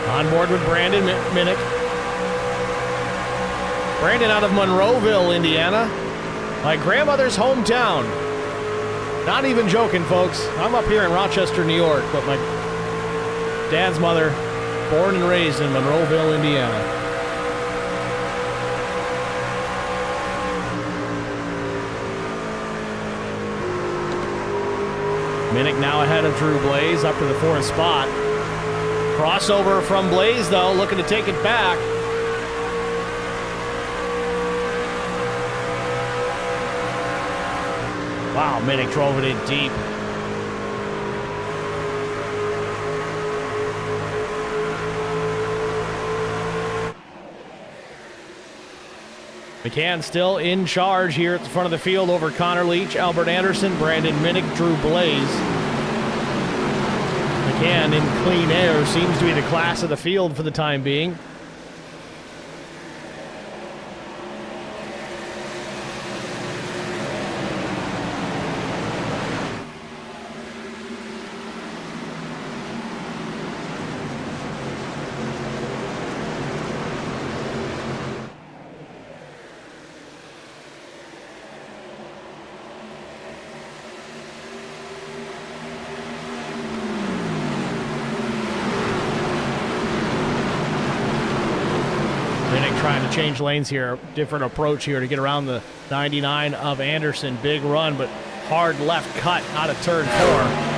On board with Brandon Minnick. Brandon out of Monroeville, Indiana. My grandmother's hometown. Not even joking, folks. I'm up here in Rochester, New York, but my dad's mother, born and raised in Monroeville, Indiana. Minnick now ahead of Drew Blaze, up to the 4th spot. Crossover from Blaze, though, looking to take it back. Wow, Minnick drove it in deep. McCann still in charge here at the front of the field over Connor Leach, Albert Anderson, Brandon Minnick, Drew Blaze. McCann in clean air seems to be the class of the field for the time being. Trying to change lanes here, different approach here to get around the 99 of Anderson. Big run, but hard left cut out of turn 4.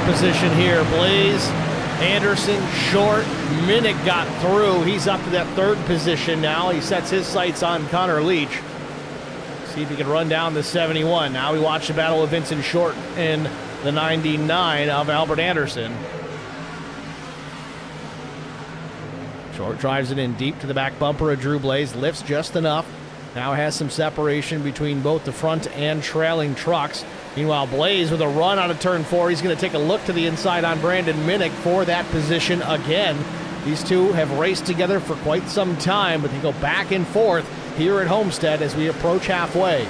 Position here. Blaze, Anderson, Short, Minnick got through. He's up to that 3rd position now. He sets his sights on Connor Leach. See if he can run down the 71. Now we watch the battle of Vincent Short and the 99 of Albert Anderson. Short drives it in deep to the back bumper of Drew Blaze. Lifts just enough. Now has some separation between both the front and trailing trucks. Meanwhile, Blaze with a run out of turn 4. He's going to take a look to the inside on Brandon Minnick for that position again. These two have raced together for quite some time, but they go back and forth here at Homestead as we approach halfway.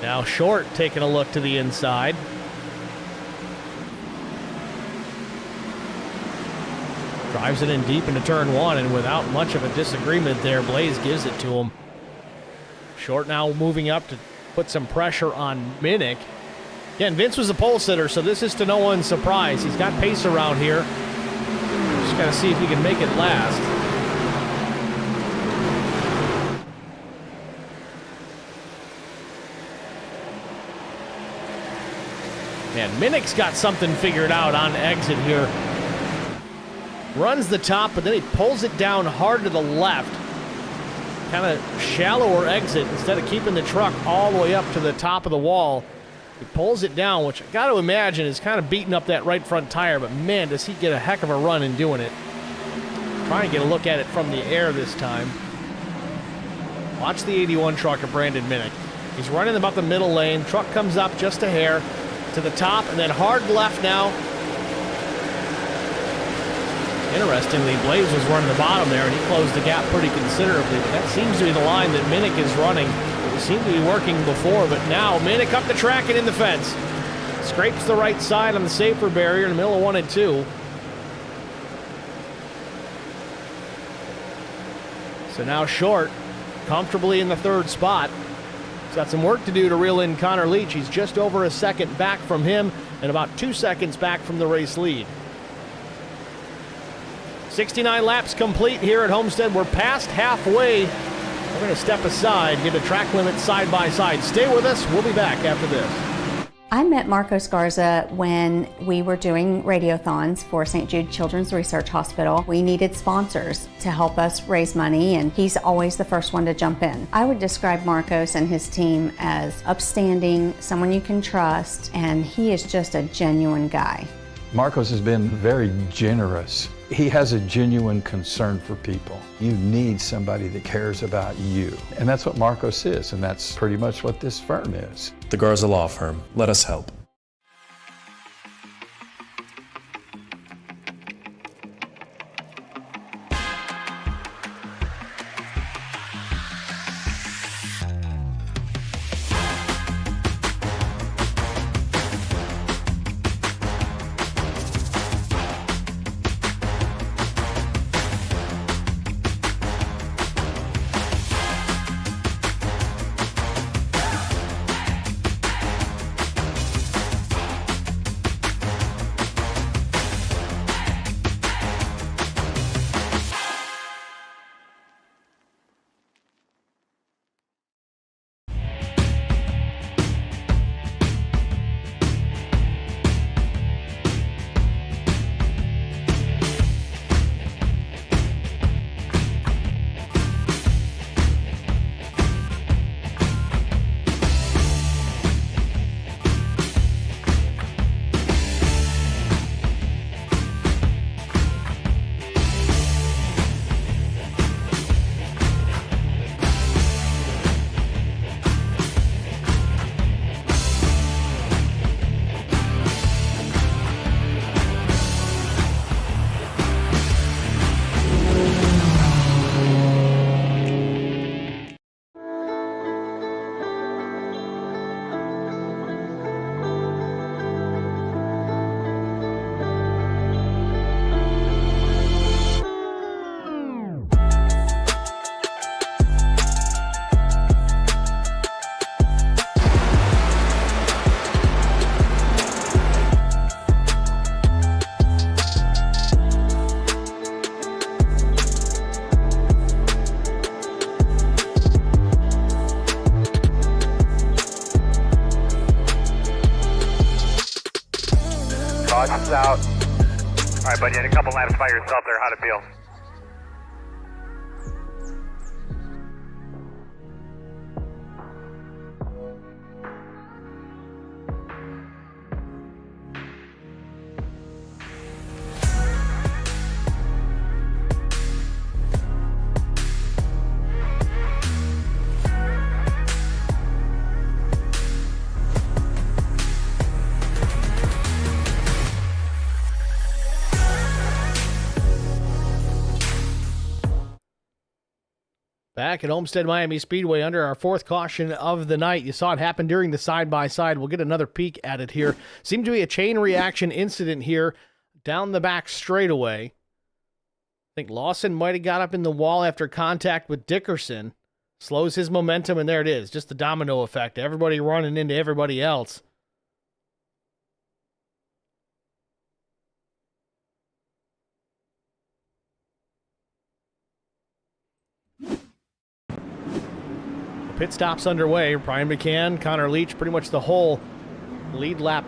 Now Short taking a look to the inside. Drives it in deep into turn 1, and without much of a disagreement there, Blaze gives it to him. Short now moving up to put some pressure on Minnick. Again, Vince was a pole sitter, so this is to no one's surprise. He's got pace around here. Just got to see if he can make it last. Man, Minnick's got something figured out on exit here. Runs the top, but then he pulls it down hard to the left. Kind of shallower exit instead of keeping the truck all the way up to the top of the wall. He pulls it down, which I got to imagine is kind of beating up that right front tire, but man, does he get a heck of a run in doing it. Trying to get a look at it from the air this time. Watch the 81 truck of Brandon Minnick. He's running about the middle lane. Truck comes up just a hair to the top, and then hard left now. Interestingly, Blaze was running the bottom there, and he closed the gap pretty considerably. But that seems to be the line that Minnick is running. It seemed to be working before, but now Minnick up the track and in the fence. Scrapes the right side on the safer barrier in the middle of 1 and 2. So now Short, comfortably in the third spot. He's got some work to do to reel in Connor Leach. He's just over a second back from him and about 2 seconds back from the race lead. 69 laps complete here at Homestead. We're past halfway. We're going to step aside, get a track limit side by side. Stay with us. We'll be back after this. I met Marco Sgarza when we were doing radiothons for St. Jude Children's Research Hospital. We needed sponsors to help us raise money, and he's always the first one to jump in. I would describe Marcos and his team as upstanding, someone you can trust, and he is just a genuine guy. Marcos has been very generous. He has a genuine concern for people. You need somebody that cares about you. And that's what Marcos is, and that's pretty much what this firm is. The Garza Law Firm. Let us help. Caution's out. All right, buddy, you had a couple laps by yourself there. How'd it feel? Back at Homestead-Miami Speedway under our fourth caution of the night. You saw it happen during the side-by-side. We'll get another peek at it here. Seemed to be a chain reaction incident here down the back straightaway. I think Lawson might have got up in the wall after contact with Dickerson. Slows his momentum, and there it is. Just the domino effect. Everybody running into everybody else. Pit stops underway. Brian McCann, Connor Leach, pretty much the whole lead lap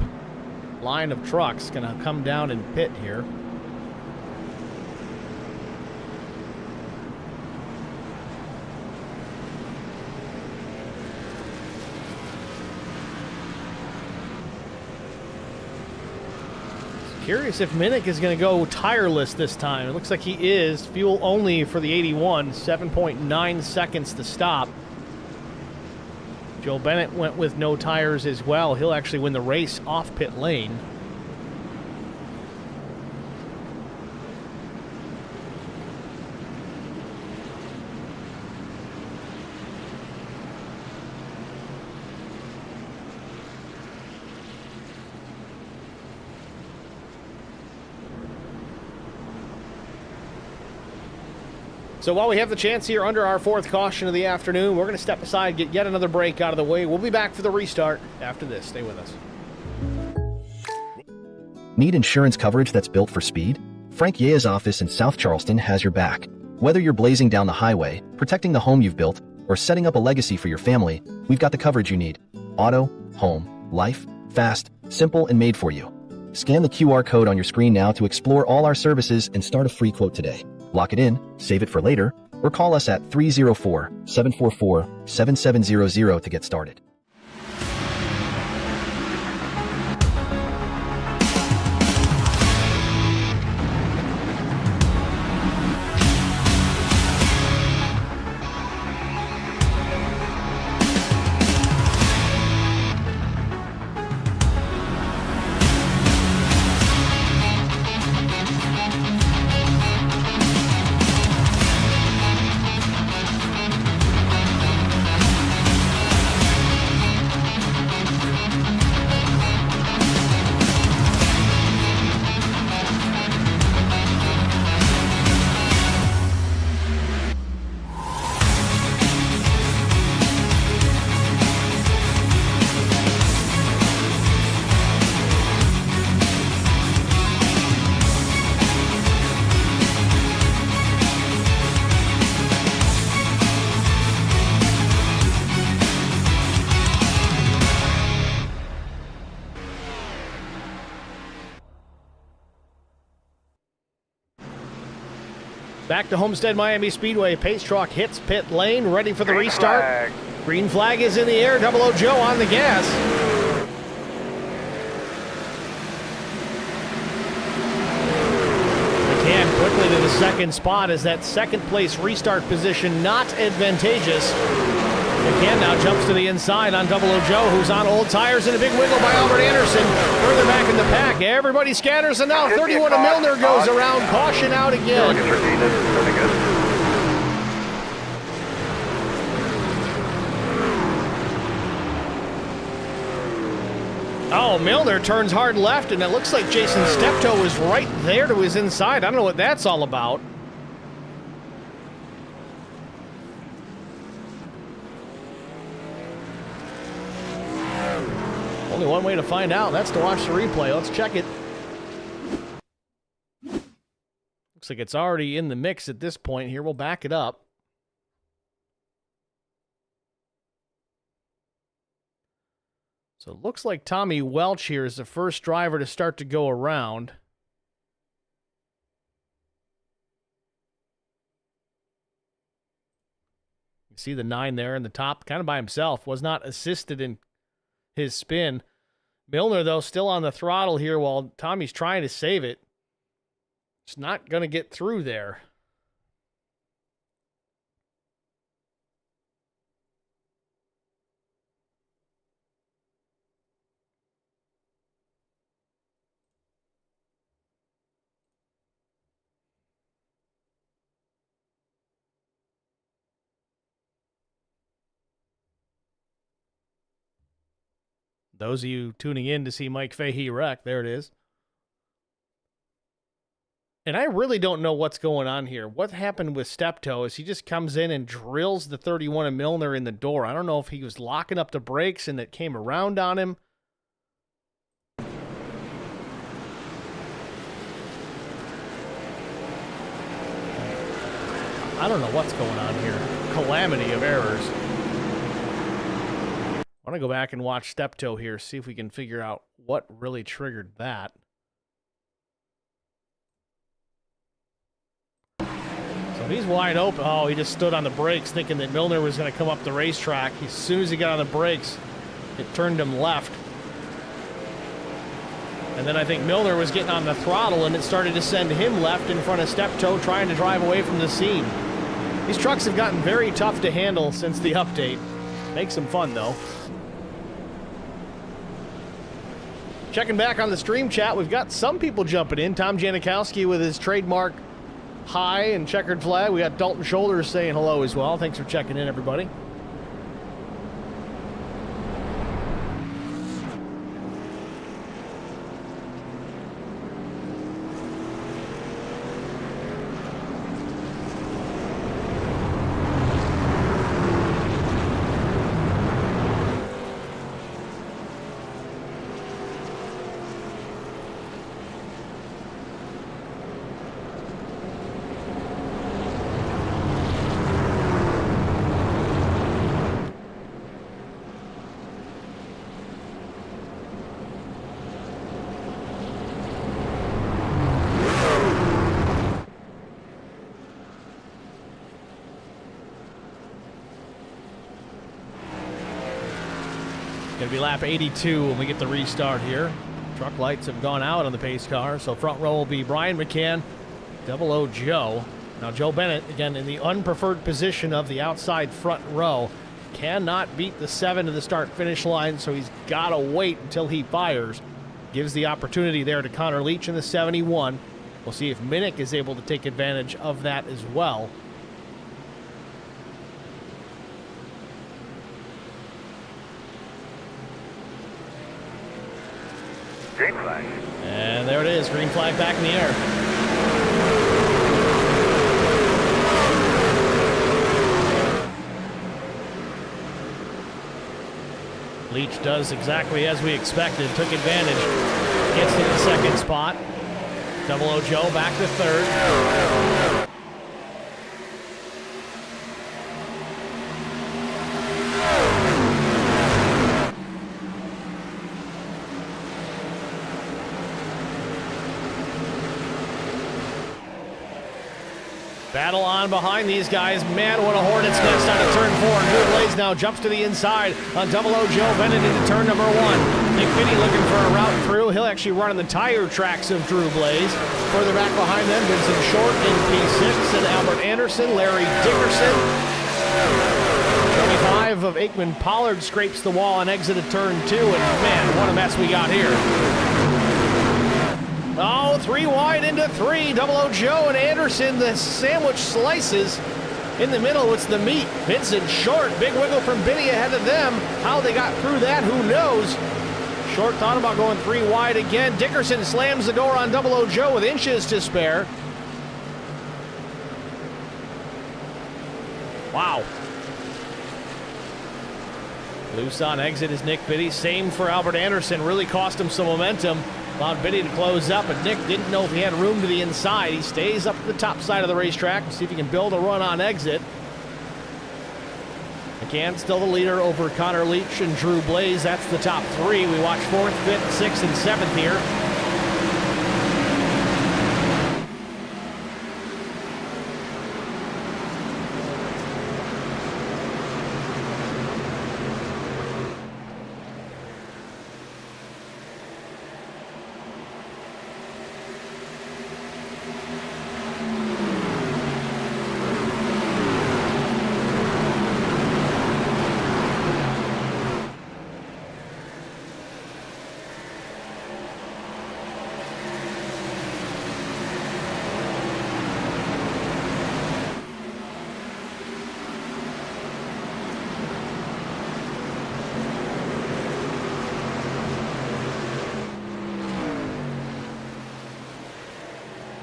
line of trucks going to come down and pit here. Curious if Minnick is going to go tireless this time. It looks like he is. Fuel only for the 81. 7.9 seconds to stop. Joe Bennett went with no tires as well. He'll actually win the race off pit lane. So while we have the chance here under our fourth caution of the afternoon, we're going to step aside, get yet another break out of the way. We'll be back for the restart after this. Stay with us. Need insurance coverage that's built for speed? Frank Yea's office in South Charleston has your back. Whether you're blazing down the highway, protecting the home you've built, or setting up a legacy for your family, we've got the coverage you need. Auto, home, life, fast, simple, and made for you. Scan the QR code on your screen now to explore all our services and start a free quote today. Lock it in, save it for later, or call us at 304-744-7700 to get started. Back to Homestead-Miami Speedway. Pace truck hits pit lane, ready for the Green restart. flag. Green flag is in the air. Double O Joe on the gas. McCann quickly to the second spot. Is that second place restart position not advantageous? McCann now jumps to the inside on Double O Joe, who's on old tires, and a big wiggle by Albert Anderson. Further back in the pack, everybody scatters, and now 31 of Milner goes around. Caution out again. Looking for Dean. Really good. Oh, Milner turns hard left, and it looks like Jason Steptoe is right there to his inside. I don't know what that's all about. Only one way to find out. That's to watch the replay. Let's check it. Looks like it's already in the mix at this point here. We'll back it up. So it looks like Tommy Welch here is the first driver to start to go around. You see the 9 there in the top, kind of by himself. Was not assisted in his spin. Milner, though, still on the throttle here while Tommy's trying to save it. It's not going to get through there. Those of you tuning in to see Mike Fahey wreck, there it is. And I really don't know what's going on here. What happened with Steptoe is he just comes in and drills the 31 of Milner in the door. I don't know if he was locking up the brakes and it came around on him. I don't know what's going on here. Calamity of errors. I want to go back and watch Steptoe here, see if we can figure out what really triggered that. So he's wide open. Oh, he just stood on the brakes thinking that Milner was going to come up the racetrack. As soon as he got on the brakes, it turned him left. And then I think Milner was getting on the throttle, and it started to send him left in front of Steptoe, trying to drive away from the scene. These trucks have gotten very tough to handle since the update. Makes them fun, though. Checking back on the stream chat, we've got some people jumping in. Tom Janikowski with his trademark high and checkered flag. We got Dalton Shoulders saying hello as well. Thanks for checking in, everybody. Gonna be lap 82 when we get the restart here. Truck lights have gone out on the pace car, so front row will be Brian McCann, 00 Joe. Now Joe Bennett, again, in the unpreferred position of the outside front row, cannot beat the 7 to the start-finish line, so he's got to wait until he fires. Gives the opportunity there to Connor Leach in the 71. We'll see if Minnick is able to take advantage of that as well. Green flag. And there it is, green flag back in the air. Leach does exactly as we expected, took advantage, gets to the second spot. 00 Joe back to third. Battle on behind these guys. Man, what a hornet's nest out of turn 4. Drew Blaze now jumps to the inside on 00 Joe Bennett into turn number 1. Nick Biddy looking for a route through. He'll actually run on the tire tracks of Drew Blaze. Further back behind them, Vincent Short in P6 and Albert Anderson, Larry Dickerson. 25 of Aikman Pollard scrapes the wall on exit of turn 2, and man, what a mess we got here. Oh, 3 wide into 3. 00 Joe and Anderson, the sandwich slices. In the middle, it's the meat. Vincent Short, big wiggle from Biddy ahead of them. How they got through that, who knows? Short thought about going 3 wide again. Dickerson slams the door on 00 Joe with inches to spare. Wow. Loose on exit is Nick Biddy. Same for Albert Anderson. Really cost him some momentum. Allowed Biddy to close up, but Nick didn't know if he had room to the inside. He stays up to the top side of the racetrack and see if he can build a run on exit. McCann still the leader over Connor Leach and Drew Blaze. That's the top 3. We watch 4th, 5th, 6th, and 7th here.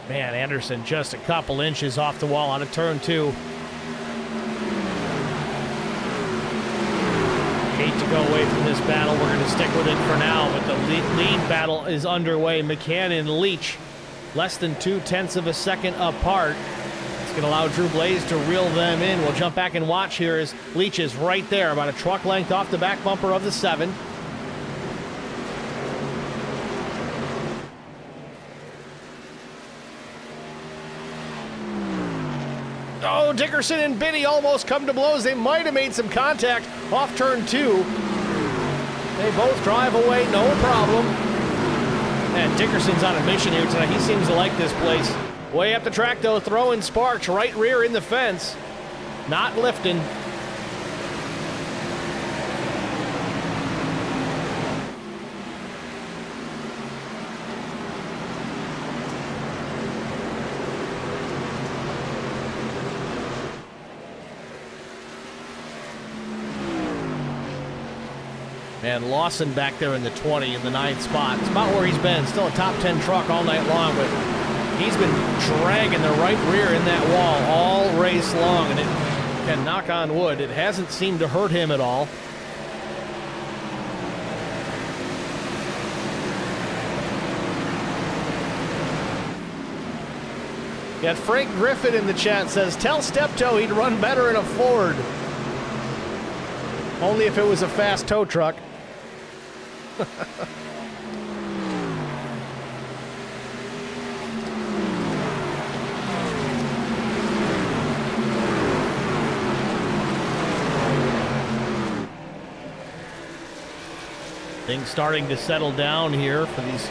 Man, Anderson just a couple inches off the wall out of turn 2. Hate to go away from this battle. We're going to stick with it for now, but the lead battle is underway. McCann and Leach less than 0.2 of a second apart. It's going to allow Drew Blaze to reel them in. We'll jump back and watch here as Leach is right there, about a truck length off the back bumper of the 7. Oh, Dickerson and Biddy almost come to blows. They might have made some contact off turn 2. They both drive away, no problem. And Dickerson's on a mission here tonight. He seems to like this place. Way up the track, though, throwing sparks, right rear in the fence. Not lifting. And Lawson back there in the 20 in the 9th spot. It's about where he's been. Still a top 10 truck all night long, but he's been dragging the right rear in that wall all race long, and it can knock on wood. It hasn't seemed to hurt him at all. Got Frank Griffin in the chat, says, tell Steptoe he'd run better in a Ford. Only if it was a fast tow truck. Things starting to settle down here for these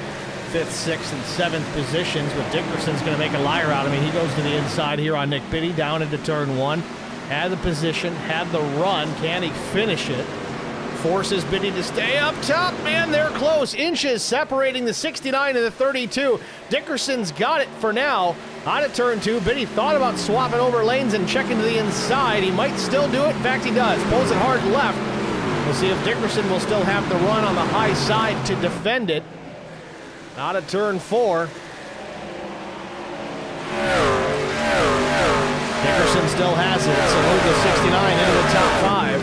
5th, 6th, and 7th positions, but Dickerson's going to make a liar out of him. He goes to the inside here on Nick Biddy, down into turn 1. Had the position, had the run. Can he finish it? Forces Biddy to stay up top. Man, they're close. Inches separating the 69 and the 32. Dickerson's got it for now. Out of turn 2. Biddy thought about swapping over lanes and checking to the inside. He might still do it. In fact, he does. Pulls it hard left. We'll see if Dickerson will still have the run on the high side to defend it. Out of turn 4. Dickerson still has it. So move the 69 into the top 5.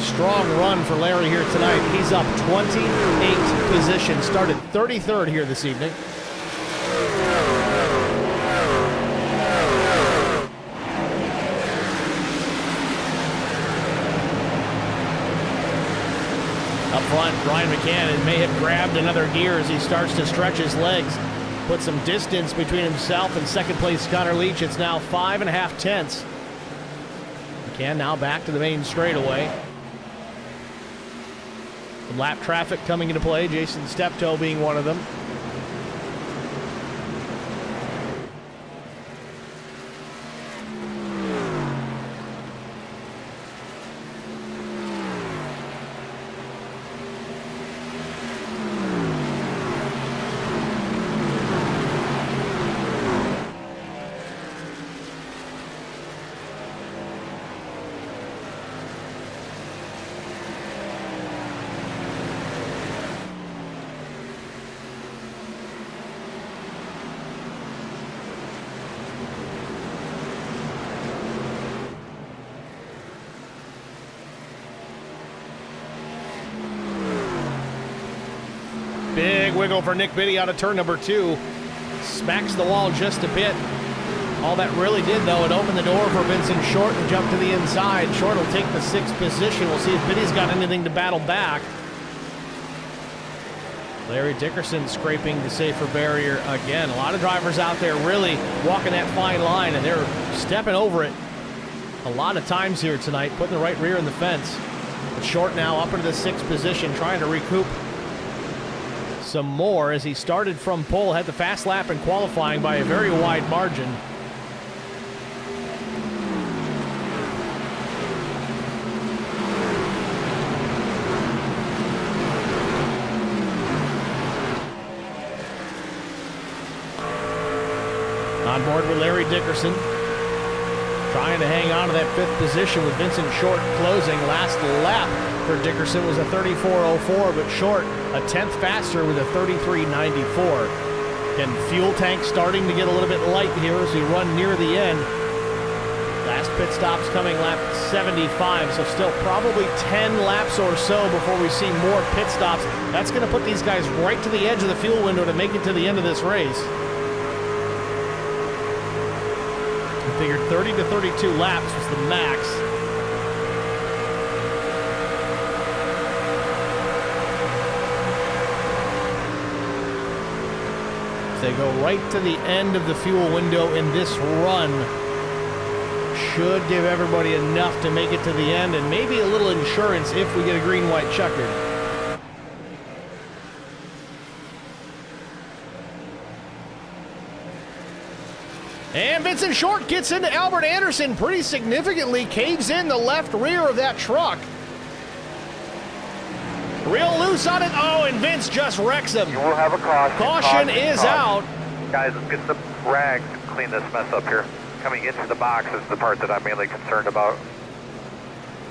Strong run for Larry here tonight. He's up 28 positions. Started 33rd here this evening. Up front, Brian McCann may have grabbed another gear as he starts to stretch his legs. Put some distance between himself and second place Connor Leach. It's now 5.5 tenths. McCann now back to the main straightaway. Some lap traffic coming into play, Jason Steptoe being one of them. Big wiggle for Nick Biddy out of turn number 2. Smacks the wall just a bit. All that really did, though, it opened the door for Vincent Short to jump to the inside. Short will take the 6th position. We'll see if Biddy's got anything to battle back. Larry Dickerson scraping the safer barrier again. A lot of drivers out there really walking that fine line, and they're stepping over it a lot of times here tonight, putting the right rear in the fence. But Short now up into the 6th position, trying to recoup some more as he started from pole, had the fast lap in qualifying by a very wide margin. On board with Larry Dickerson, trying to hang on to that 5th position with Vincent Short closing. Last lap for Dickerson was a 34.04, but Short a 10th faster with a 33.94. Again, fuel tank starting to get a little bit light here as we run near the end. Last pit stop's coming lap 75, so still probably 10 laps or so before we see more pit stops. That's going to put these guys right to the edge of the fuel window to make it to the end of this race. figured 30 to 32 laps was the max. They go right to the end of the fuel window in this run. Should give everybody enough to make it to the end, and maybe a little insurance if we get a green-white checkered. And Vincent Short gets into Albert Anderson pretty significantly, caves in the left rear of that truck. Real loose on it. Oh, and Vince just wrecks him. You will have a caution. Caution is out. Guys, let's get some rags and clean this mess up here. Coming into the box is the part that I'm mainly concerned about.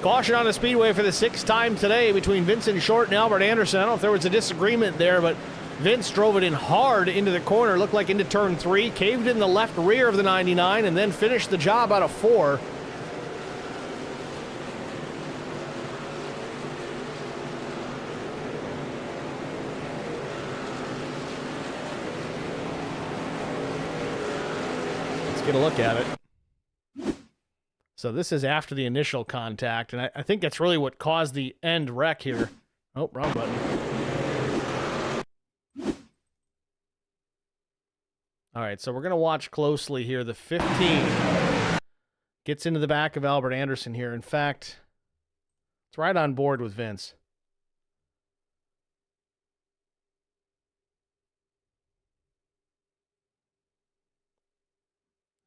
Caution on the speedway for the 6th time today between Vincent Short and Albert Anderson. I don't know if there was a disagreement there, but Vince drove it in hard into the corner, looked like into turn 3, caved in the left rear of the 99, and then finished the job out of 4. Get a look at it. So this is after the initial contact, and I think that's really what caused the end wreck here. Oh, wrong button. All right, so we're going to watch closely here. The 15 gets into the back of Albert Anderson here. In fact, it's right on board with Vince.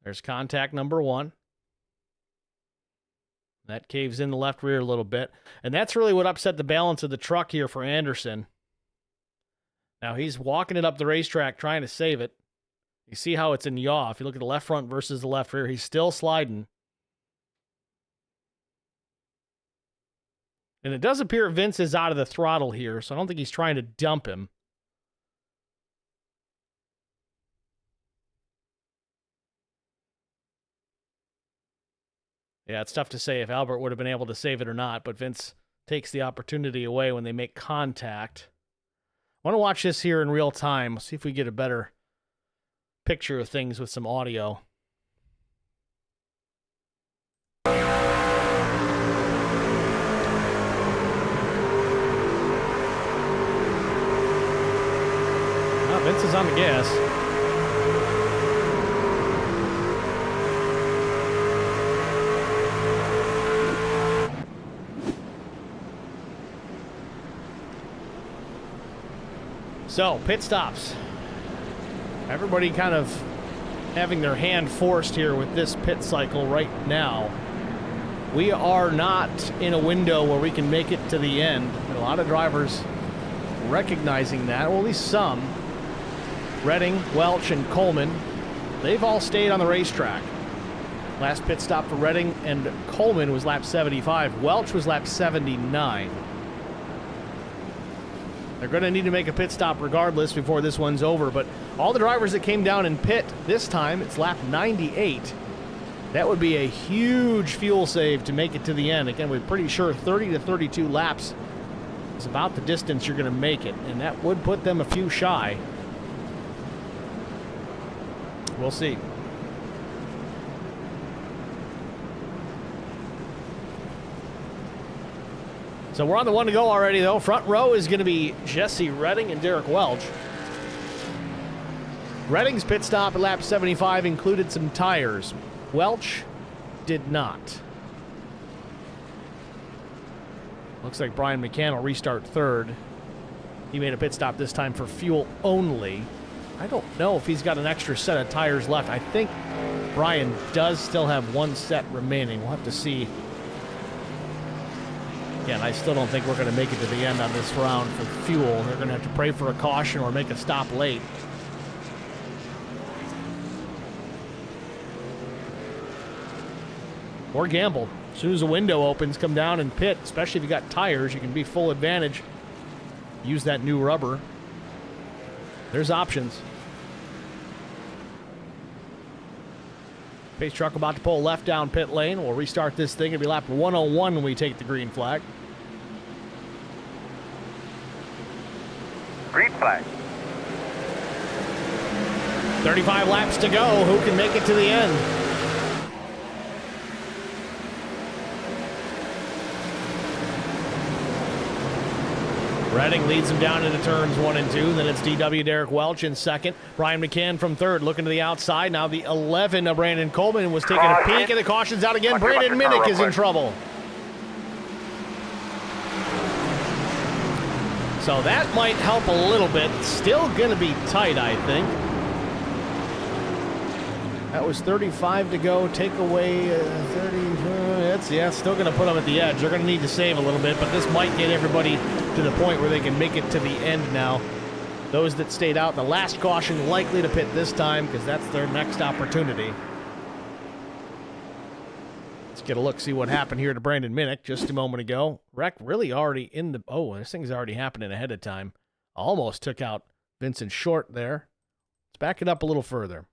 There's contact number 1. That caves in the left rear a little bit. And that's really what upset the balance of the truck here for Anderson. Now he's walking it up the racetrack trying to save it. You see how it's in yaw. If you look at the left front versus the left rear, he's still sliding. And it does appear Vince is out of the throttle here, so I don't think he's trying to dump him. Yeah, it's tough to say if Albert would have been able to save it or not, but Vince takes the opportunity away when they make contact. I want to watch this here in real time. See if we get a better picture of things with some audio. Well, Vince is on the gas. So, pit stops. Everybody kind of having their hand forced here with this pit cycle right now. We are not in a window where we can make it to the end. And a lot of drivers recognizing that, well, at least some. Redding, Welch, and Coleman, they've all stayed on the racetrack. Last pit stop for Redding and Coleman was lap 75. Welch was lap 79. They're going to need to make a pit stop regardless before this one's over, but all the drivers that came down in pit this time, it's lap 98. That would be a huge fuel save to make it to the end. Again, we're pretty sure 30 to 32 laps is about the distance you're going to make it, and that would put them a few shy. We'll see. So we're on the one to go already, though. Front row is going to be Jesse Redding and Derek Welch. Redding's pit stop at lap 75 included some tires. Welch did not. Looks like Brian McCann will restart third. He made a pit stop this time for fuel only. I don't know if he's got an extra set of tires left. I think Brian does still have one set remaining. We'll have to see. Again, I still don't think we're going to make it to the end on this round for fuel. They're going to have to pray for a caution or make a stop late. Or gamble. As soon as the window opens, come down and pit. Especially if you got tires, you can be full advantage. Use that new rubber. There's options. Pace truck about to pull left down pit lane. We'll restart this thing. It'll be lap 101 when we take the green flag. Green flag. 35 laps to go. Who can make it to the end? Redding leads him down into turns 1 and 2. Then it's DW Derek Welch in second. Brian McCann from third, looking to the outside. Now the 11 of Brandon Coleman was taking a peek, and the caution's out again. Brandon Minnick is in trouble. So that might help a little bit. Still going to be tight, I think. That was 35 to go. Take away 30. Still going to put them at the edge. They're going to need to save a little bit, but this might get everybody to the point where they can make it to the end now. Those that stayed out, the last caution likely to pit this time because that's their next opportunity. Let's get a look, see what happened here to Brandon Minnick just a moment ago. Wreck really already in the... Oh, this thing's already happening ahead of time. Almost took out Vincent Short there. Let's back it up a little further.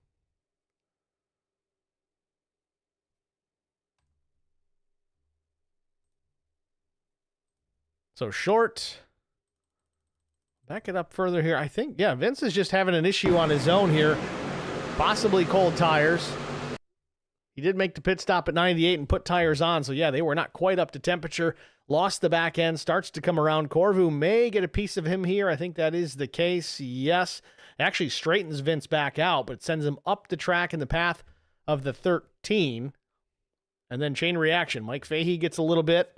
So Short, back it up further here. I think, yeah, Vince is just having an issue on his own here. Possibly cold tires. He did make the pit stop at 98 and put tires on. So, yeah, they were not quite up to temperature. Lost the back end, starts to come around. Corvu may get a piece of him here. I think that is the case, yes. Actually straightens Vince back out, but sends him up the track in the path of the 13. And then chain reaction. Mike Fahey gets a little bit.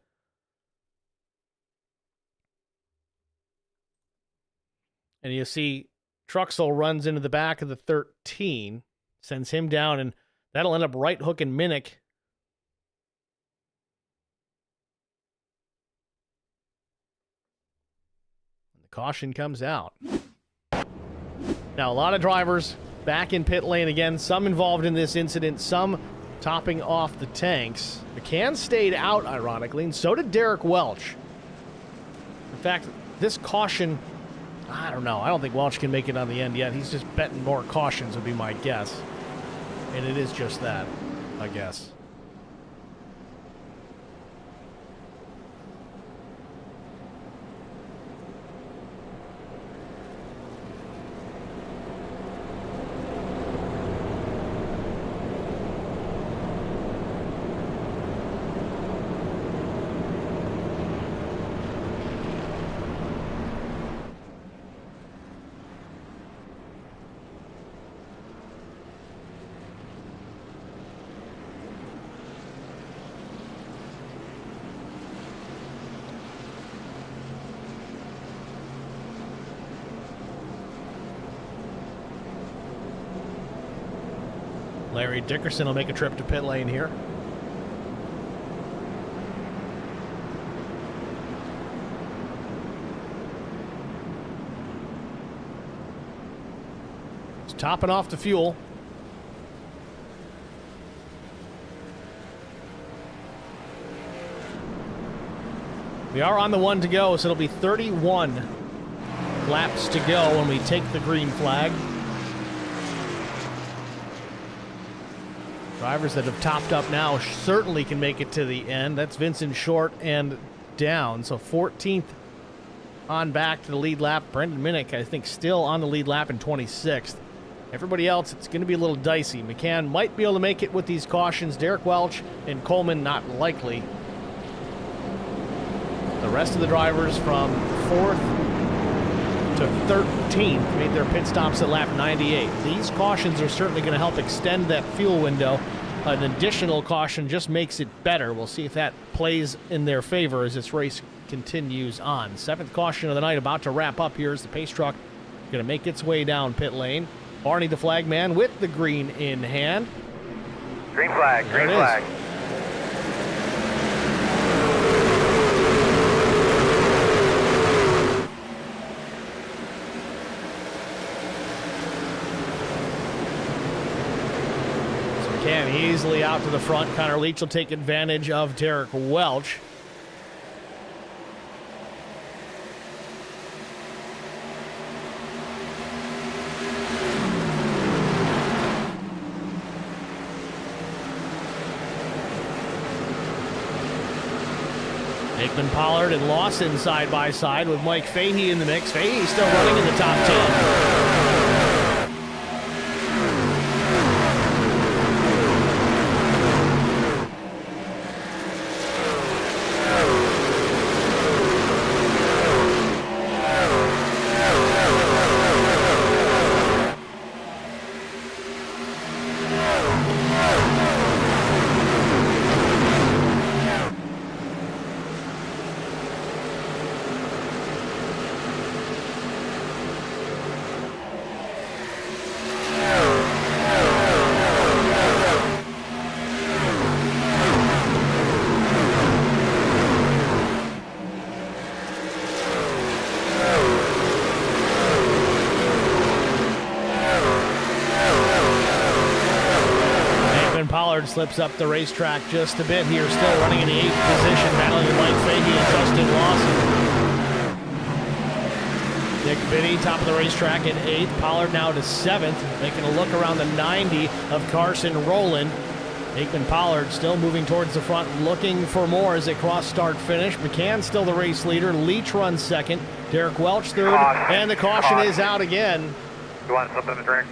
And you see Truxell runs into the back of the 13, sends him down, and that'll end up right hooking Minnick. And the caution comes out. Now, a lot of drivers back in pit lane again, some involved in this incident, some topping off the tanks. McCann stayed out, ironically, and so did Derek Welch. In fact, this caution... I don't know. I don't think Welch can make it on the end yet. He's just betting more cautions would be my guess. And it is just that, I guess. Larry Dickerson will make a trip to pit lane here. He's topping off the fuel. We are on the 1 to go, so it'll be 31 laps to go when we take the green flag. Drivers that have topped up now certainly can make it to the end. That's Vincent Short and down. So 14th on back to the lead lap. Brendan Minnick, I think, still on the lead lap in 26th. Everybody else, it's going to be a little dicey. McCann might be able to make it with these cautions. Derek Welch and Coleman, not likely. The rest of the drivers from 4th to 13th made their pit stops at lap 98. These cautions are certainly going to help extend that fuel window. An additional caution just makes it better. We'll see if that plays in their favor as this race continues on. 7th caution of the night about to wrap up here as the pace truck going to make its way down pit lane. Barney the flagman with the green in hand. Green flag, green flag. McCann easily out to the front. Connor Leach will take advantage of Derek Welch. Aikman, Pollard, and Lawson side by side with Mike Fahey in the mix. Fahey still running in the top 10. slips up the racetrack just a bit here, still running in the 8th position, battling with Mike Fahey and Justin Lawson. Nick Biddy, top of the racetrack in 8th. Pollard now to 7th, making a look around the 90 of Carson Rowland. Aikman Pollard still moving towards the front, looking for more as they cross start finish. McCann still the race leader. Leach runs second. Derek Welch third, and the caution is out again. You want something to drink?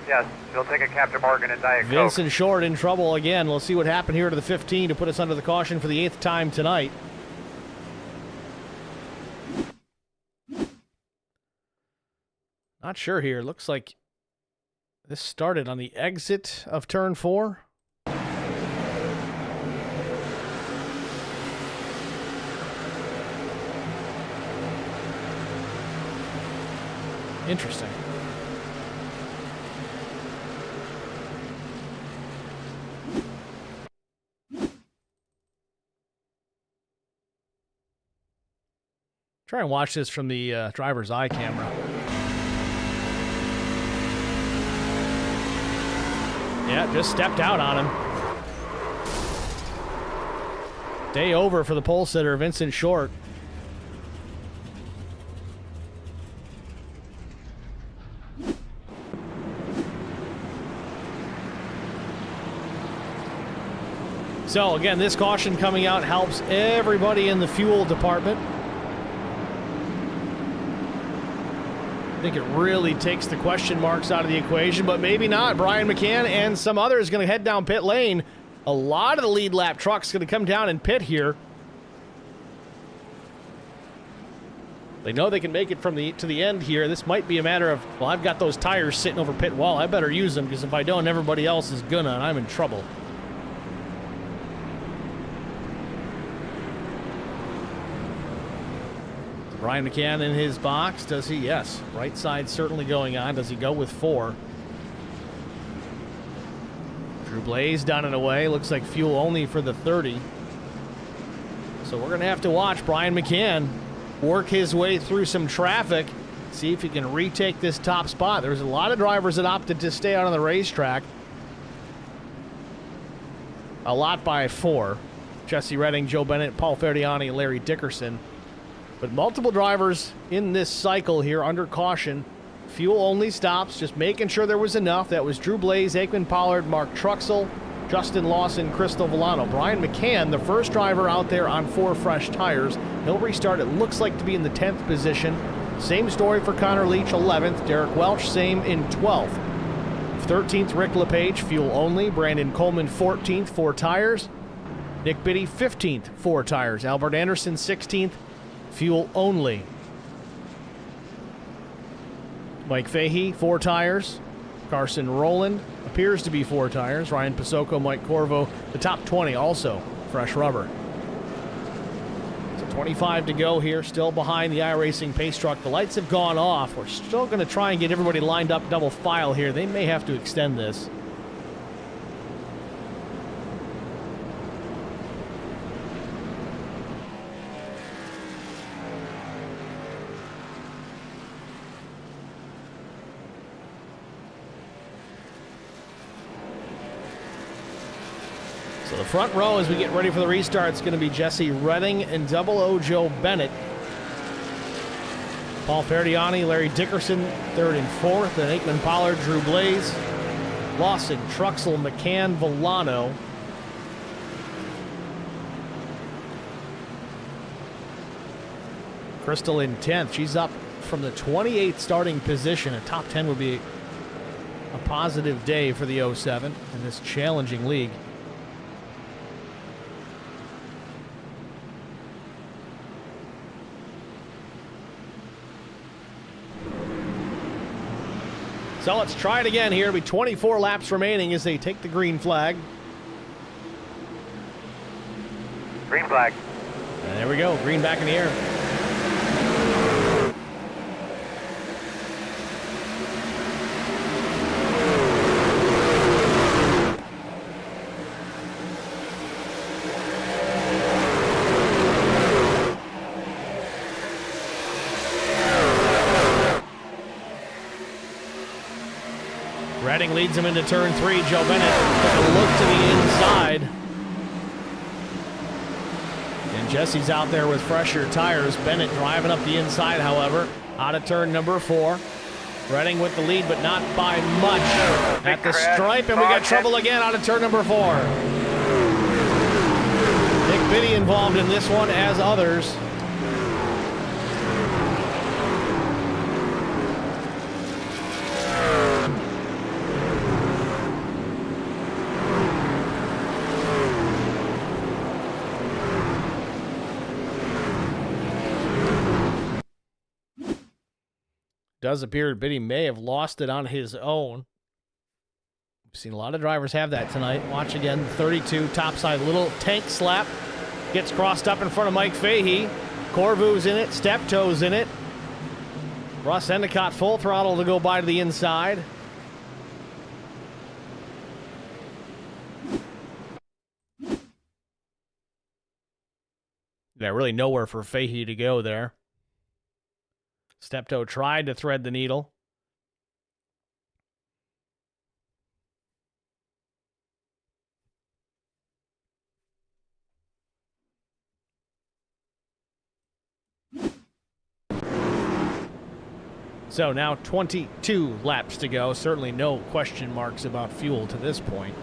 Yes, you'll take a Captain Morgan and Diet Coke. Vincent Short in trouble again. We'll see what happened here to the 15 to put us under the caution for the 8th time tonight. Not sure here. Looks like this started on the exit of turn 4. Interesting. Try and watch this from the driver's eye camera. Yeah, just stepped out on him. Day over for the pole sitter, Vincent Short. So again, this caution coming out helps everybody in the fuel department. I think it really takes the question marks out of the equation, but maybe not. Brian McCann and some others going to head down pit lane. A lot of the lead lap trucks going to come down and pit here. They know they can make it to the end here. This might be a matter of, well, I've got those tires sitting over pit wall. I better use them because if I don't, everybody else is gonna, and I'm in trouble. Brian McCann in his box. Does he? Yes. Right side certainly going on. Does he go with 4? Drew Blaze down and away. Looks like fuel only for the 30. So we're going to have to watch Brian McCann work his way through some traffic, see if he can retake this top spot. There's a lot of drivers that opted to stay out on the racetrack. A lot by 4. Jesse Redding, Joe Bennett, Paul Ferdiani, and Larry Dickerson. But multiple drivers in this cycle here under caution. Fuel only stops, just making sure there was enough. That was Drew Blaze, Aikman Pollard, Mark Truxell, Justin Lawson, Crystal Villano. Brian McCann, the first driver out there on 4 fresh tires. He'll restart, it looks like, to be in the 10th position. Same story for Connor Leach, 11th. Derek Welch, same in 12th. 13th, Rick LePage, fuel only. Brandon Coleman, 14th, 4 tires. Nick Biddy, 15th, 4 tires. Albert Anderson, 16th, fuel only. Mike Fahey, 4 tires. Carson Rowland appears to be 4 tires. Ryan Pasocco, Mike Corvo, the top 20 also fresh rubber. So 25 to go here, still behind the iRacing pace truck. The lights have gone off. We're still going to try and get everybody lined up double file here. They may have to extend this. So the front row as we get ready for the restart is going to be Jesse Redding and Double O Joe Bennett. Paul Ferdiani, Larry Dickerson, 3rd and 4th. Then Aikman Pollard, Drew Blaze, Lawson, Truxell, McCann, Villano. Crystal in 10th. She's up from the 28th starting position. A top 10 would be a positive day for the 07 in this challenging league. So let's try it again here. It'll be 24 laps remaining as they take the green flag. Green flag. And there we go. Green back in the air. Redding leads him into turn 3. Joe Bennett took a look to the inside. And Jesse's out there with fresher tires. Bennett driving up the inside, however, out of turn number 4. Redding with the lead, but not by much. At the stripe, and we got trouble again out of turn number 4. Nick Biddy involved in this one, as others. Does appear Biddy may have lost it on his own. We've seen a lot of drivers have that tonight. Watch again, 32, topside, little tank slap. Gets crossed up in front of Mike Fahey. Corvu's in it, Steptoe's in it. Russ Endicott full throttle to go by to the inside. Yeah, really nowhere for Fahey to go there. Steptoe tried to thread the needle. So now 22 laps to go. Certainly no question marks about fuel to this point.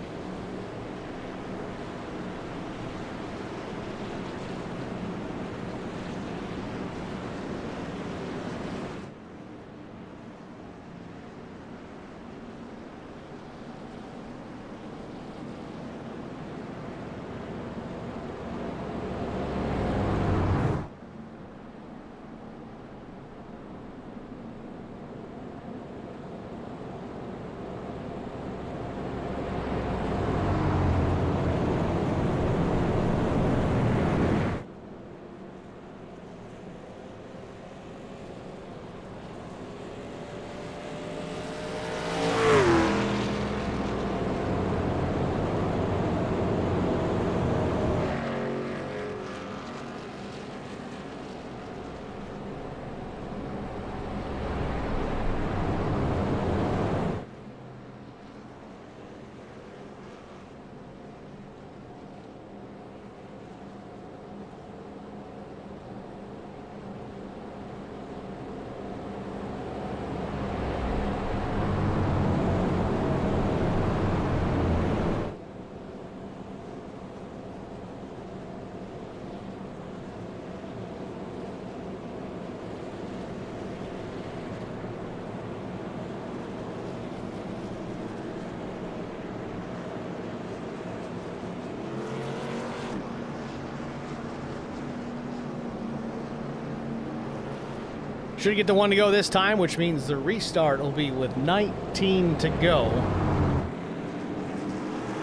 Should get the one to go this time, which means the restart will be with 19 to go.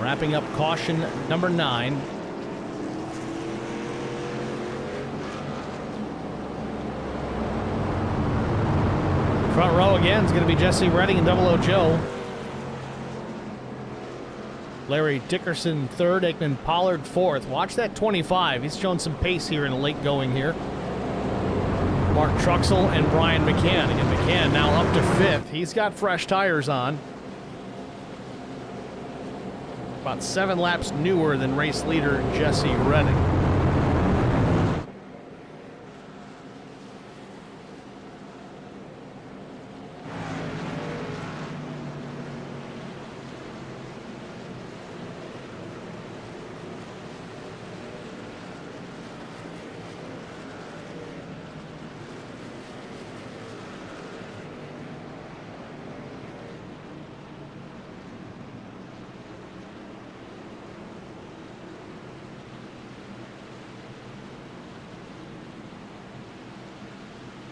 Wrapping up caution number 9. Front row again is going to be Jesse Redding and Double O Joe. Larry Dickerson third, Aikman Pollard fourth. Watch that 25. He's showing some pace here in the late going here. Mark Truxell and Brian McCann. And McCann now up to 5th. He's got fresh tires on. About 7 laps newer than race leader Jesse Redding.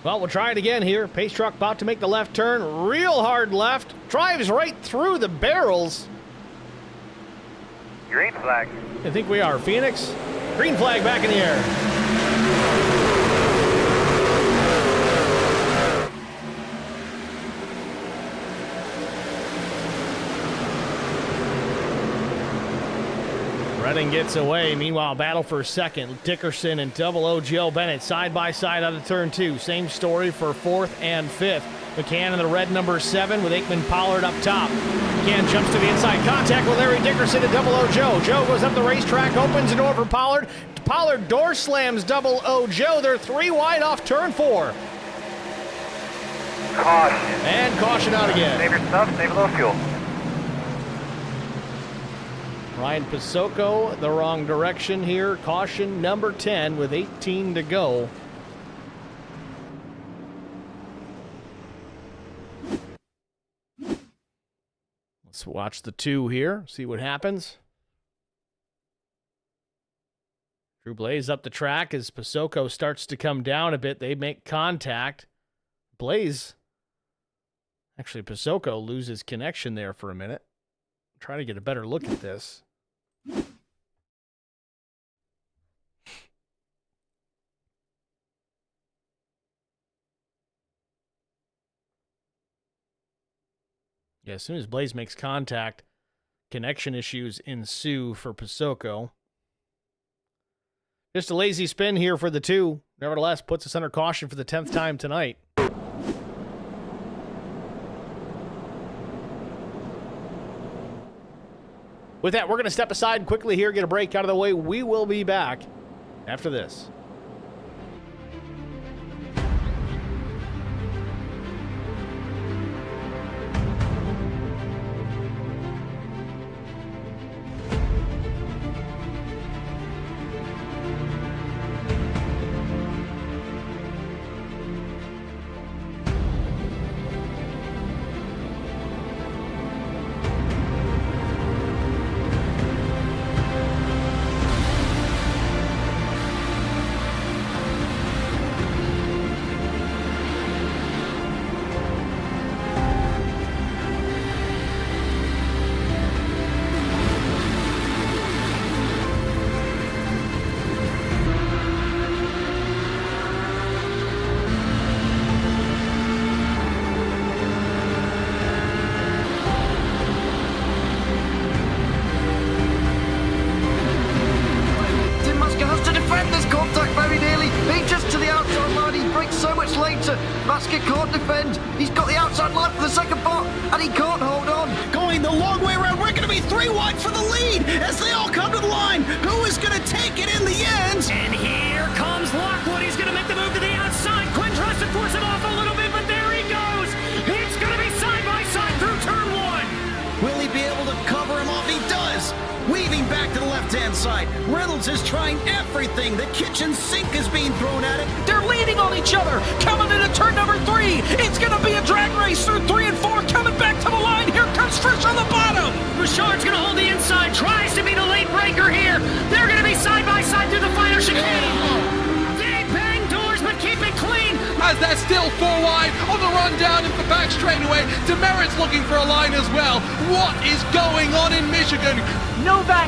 Well, we'll try it again here. Pace truck about to make the left turn. Real hard left. Drives right through the barrels. Green flag. I think we are. Phoenix. Green flag back in the air. Redding gets away. Meanwhile, battle for second. Dickerson and Double O Joe Bennett side by side out of turn 2. Same story for 4th and 5th. McCann in the red number 7 with Aikman Pollard up top. McCann jumps to the inside. Contact with Larry Dickerson and Double O Joe. Joe goes up the racetrack, opens the door for Pollard. Pollard door slams Double O Joe. They're 3 wide off turn 4. Caution. And caution out again. Save your stuff, save a little fuel. Ryan Pasocco, the wrong direction here. Caution number 10 with 18 to go. Let's watch the 2 here, see what happens. Drew Blaze up the track as Pasocco starts to come down a bit. They make contact. Blaze, actually Pasocco loses connection there for a minute. Try to get a better look at this. Yeah, as soon as Blaze makes contact, connection issues ensue for Pasocco. Just a lazy spin here for the 2. Nevertheless, puts us under caution for the 10th time tonight. With that, we're going to step aside quickly here, get a break out of the way. We will be back after this.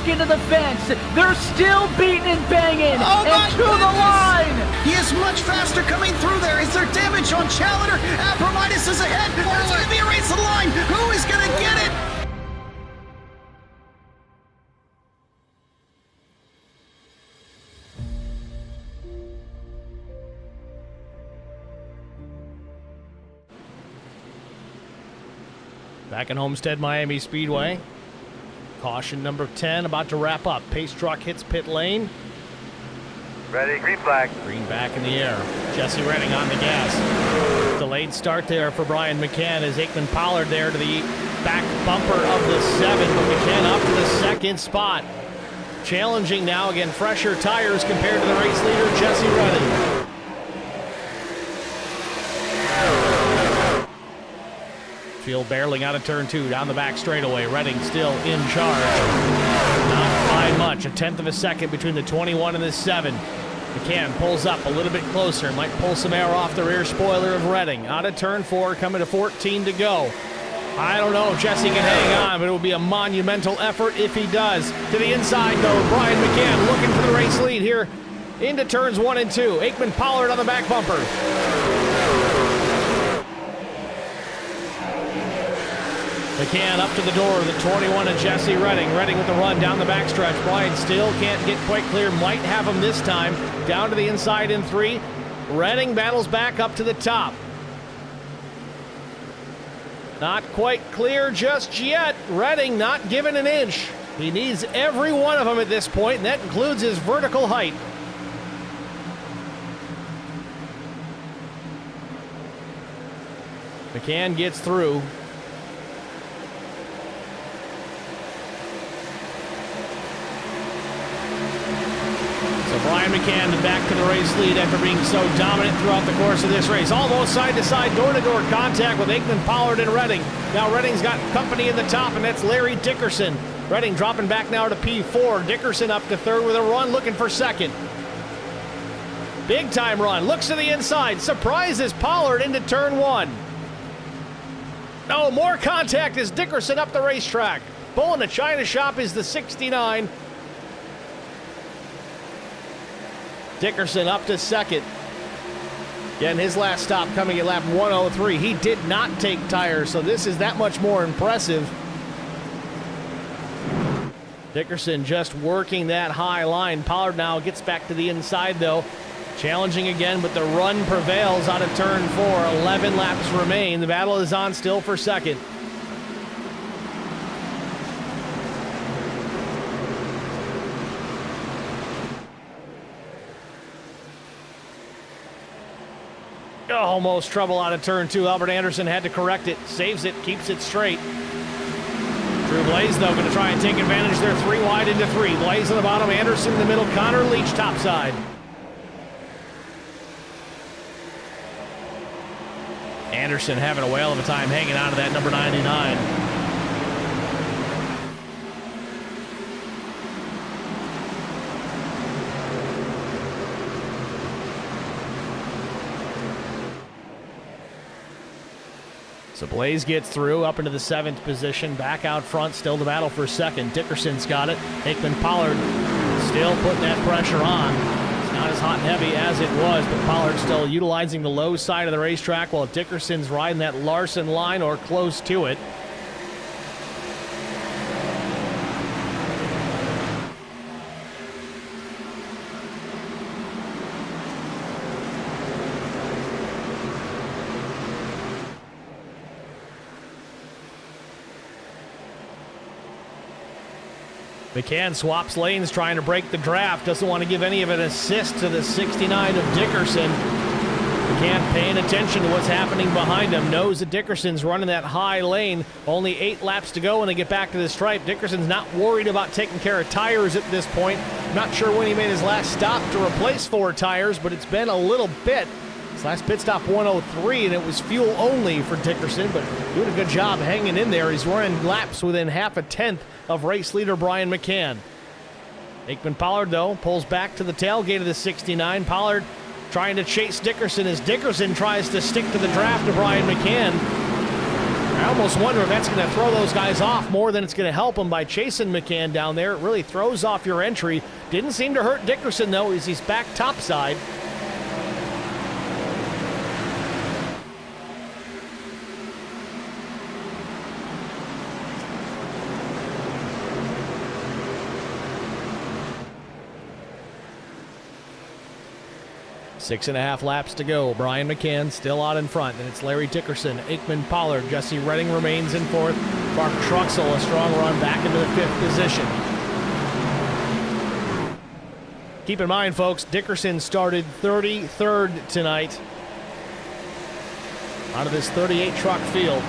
Into the fence. They're still beating and banging. And to the line. He is much faster coming through there. Is there damage on Challenger? Abramitis is ahead. There's going to be a race to the line. Who is going to get it? Back in Homestead-Miami Speedway. Caution number 10 about to wrap up. Pace truck hits pit lane. Ready, green flag. Green back in the air. Jesse Redding on the gas. Delayed start there for Brian McCann as Aikman Pollard there to the back bumper of the 7. But McCann up to the 2nd spot. Challenging now, again, fresher tires compared to the race leader, Jesse Redding. Field barreling out of turn 2, down the back straightaway. Redding still in charge. Not by much, 1/10 of a second between the 21 and the 7. McCann pulls up a little bit closer, might pull some air off the rear spoiler of Redding. Out of turn 4, coming to 14 to go. I don't know if Jesse can hang on, but it will be a monumental effort if he does. To the inside, though, Brian McCann looking for the race lead here into turns 1 and 2. Aikman Pollard on the back bumper. McCann up to the door, the 21 of Jesse Redding. Redding with the run down the backstretch. Bryant still can't get quite clear. Might have him this time. Down to the inside in 3. Redding battles back up to the top. Not quite clear just yet. Redding not given an inch. He needs every one of them at this point, and that includes his vertical height. McCann gets through. So Brian McCann back to the race lead after being so dominant throughout the course of this race. Almost side-to-side, door-to-door contact with Aikman, Pollard, and Redding. Now Redding's got company in the top, and that's Larry Dickerson. Redding dropping back now to P4. Dickerson up to third with a run, looking for second. Big time run, looks to the inside, surprises Pollard into turn 1. No, more contact as Dickerson up the racetrack. Bull in the China Shop is the 69. Dickerson up to second. Again, his last stop coming at lap 103. He did not take tires, so this is that much more impressive. Dickerson just working that high line. Pollard now gets back to the inside, though. Challenging again, but the run prevails out of turn 4. 11 laps remain. The battle is on still for second. Almost trouble out of turn 2. Albert Anderson had to correct it. Saves it, keeps it straight. Drew Blaze, though, going to try and take advantage. They're 3 wide into 3. Blaze on the bottom, Anderson in the middle, Connor Leach topside. Anderson having a whale of a time hanging out of that number 99. So Blaze gets through up into the 7th position, back out front, still the battle for second. Dickerson's got it. Aikman Pollard still putting that pressure on. It's not as hot and heavy as it was, but Pollard still utilizing the low side of the racetrack while Dickerson's riding that Larson line or close to it. McCann swaps lanes trying to break the draft. Doesn't want to give any of an assist to the 69 of Dickerson. McCann paying attention to what's happening behind him. Knows that Dickerson's running that high lane. Only 8 laps to go when they get back to the stripe. Dickerson's not worried about taking care of tires at this point. Not sure when he made his last stop to replace 4 tires, but it's been a little bit. His last pit stop 103, and it was fuel only for Dickerson, but doing a good job hanging in there. He's running laps within half a tenth of race leader Brian McCann. Aikman Pollard, though, pulls back to the tailgate of the 69. Pollard trying to chase Dickerson as Dickerson tries to stick to the draft of Brian McCann. I almost wonder if that's going to throw those guys off more than it's going to help them by chasing McCann down there. It really throws off your entry. Didn't seem to hurt Dickerson, though, as he's back topside. Six and a half laps to go. Brian McCann still out in front, and it's Larry Dickerson, Aikman Pollard, Jesse Redding remains in 4th. Mark Truxell, a strong run back into the 5th position. Keep in mind, folks, Dickerson started 33rd tonight out of this 38 truck field.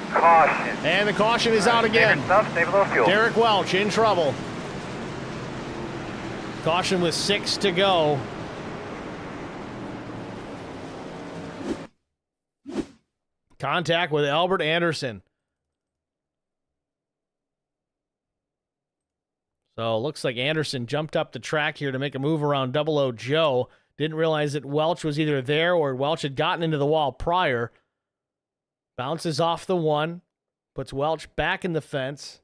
Caution. And the caution is out again. Save a little fuel. Derek Welch in trouble. Caution with 6 to go. Contact with Albert Anderson. So it looks like Anderson jumped up the track here to make a move around Double O Joe. Didn't realize that Welch was either there or Welch had gotten into the wall prior. Bounces off the 1. Puts Welch back in the fence.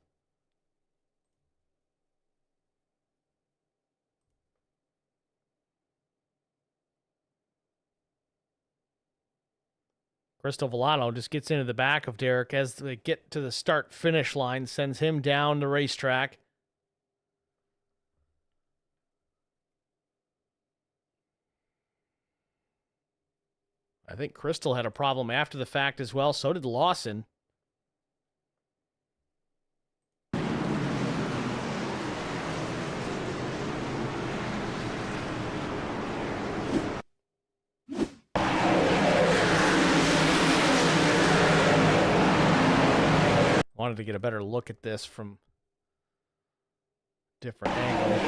Crystal Villano just gets into the back of Derek as they get to the start-finish line, sends him down the racetrack. I think Crystal had a problem after the fact as well. So did Lawson. Wanted to get a better look at this from a different angle.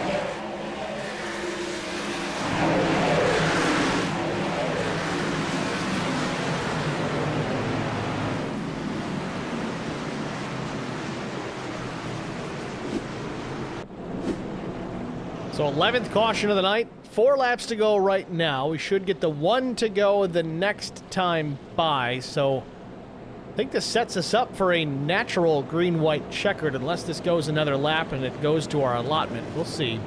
So 11th caution of the night, 4 laps to go right now. We should get the 1 to go the next time by, so I think this sets us up for a natural green-white checkered, unless this goes another lap and it goes to our allotment. We'll see.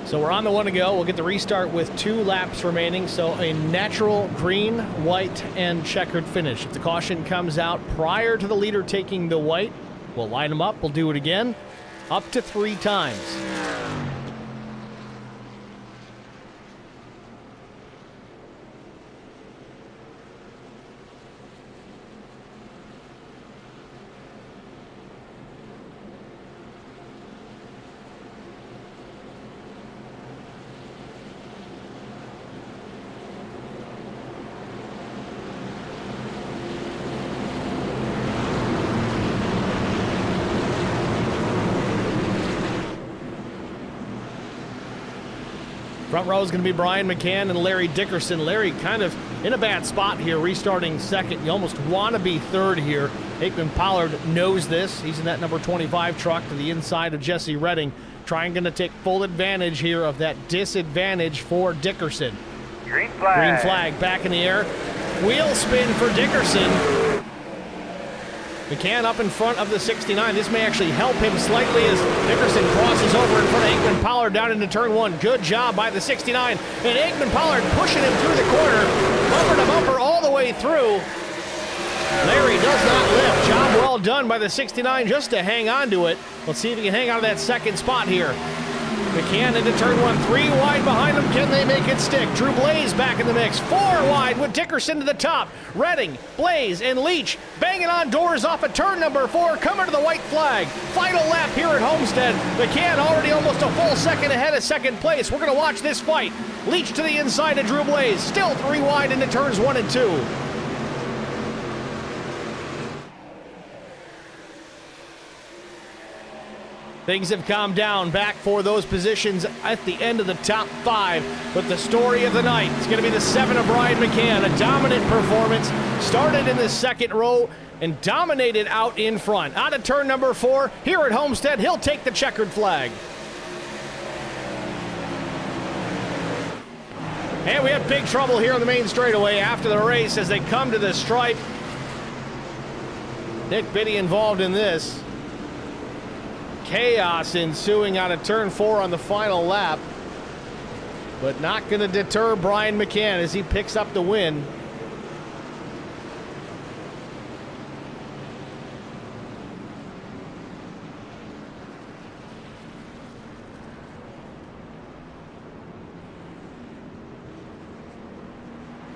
So we're on the 1 to go. We'll get the restart with 2 laps remaining. So a natural green, white, and checkered finish. If the caution comes out prior to the leader taking the white, we'll line them up. We'll do it again, up to 3 times. Front row is going to be Brian McCann and Larry Dickerson. Larry kind of in a bad spot here, restarting second. You almost want to be third here. Aikman Pollard knows this. He's in that number 25 truck to the inside of Jesse Redding, trying to take full advantage here of that disadvantage for Dickerson. Green flag. Green flag back in the air. Wheel spin for Dickerson. McCann up in front of the 69. This may actually help him slightly as Dickerson crosses over in front of Aikman Pollard down into turn 1. Good job by the 69. And Aikman Pollard pushing him through the corner. Bumper to bumper all the way through. Larry does not lift. Job well done by the 69 just to hang on to it. Let's see if he can hang on to that second spot here. McCann into turn 1, 3 wide behind him. Can they make it stick? Drew Blaze back in the mix. 4 wide with Dickerson to the top. Redding, Blaze, and Leach banging on doors off of turn number 4, coming to the white flag. Final lap here at Homestead. McCann already almost a full second ahead of second place. We're going to watch this fight. Leach to the inside of Drew Blaze. Still 3 wide into turns 1 and 2. Things have calmed down back for those positions at the end of the top 5. But the story of the night is going to be the 7 of Brian McCann. A dominant performance. Started in the second row and dominated out in front. Out of turn number 4, here at Homestead, he'll take the checkered flag. And we have big trouble here on the main straightaway after the race as they come to the stripe. Nick Biddy involved in this. Chaos ensuing out of turn 4 on the final lap. but not going to deter Brian McCann as he picks up the win.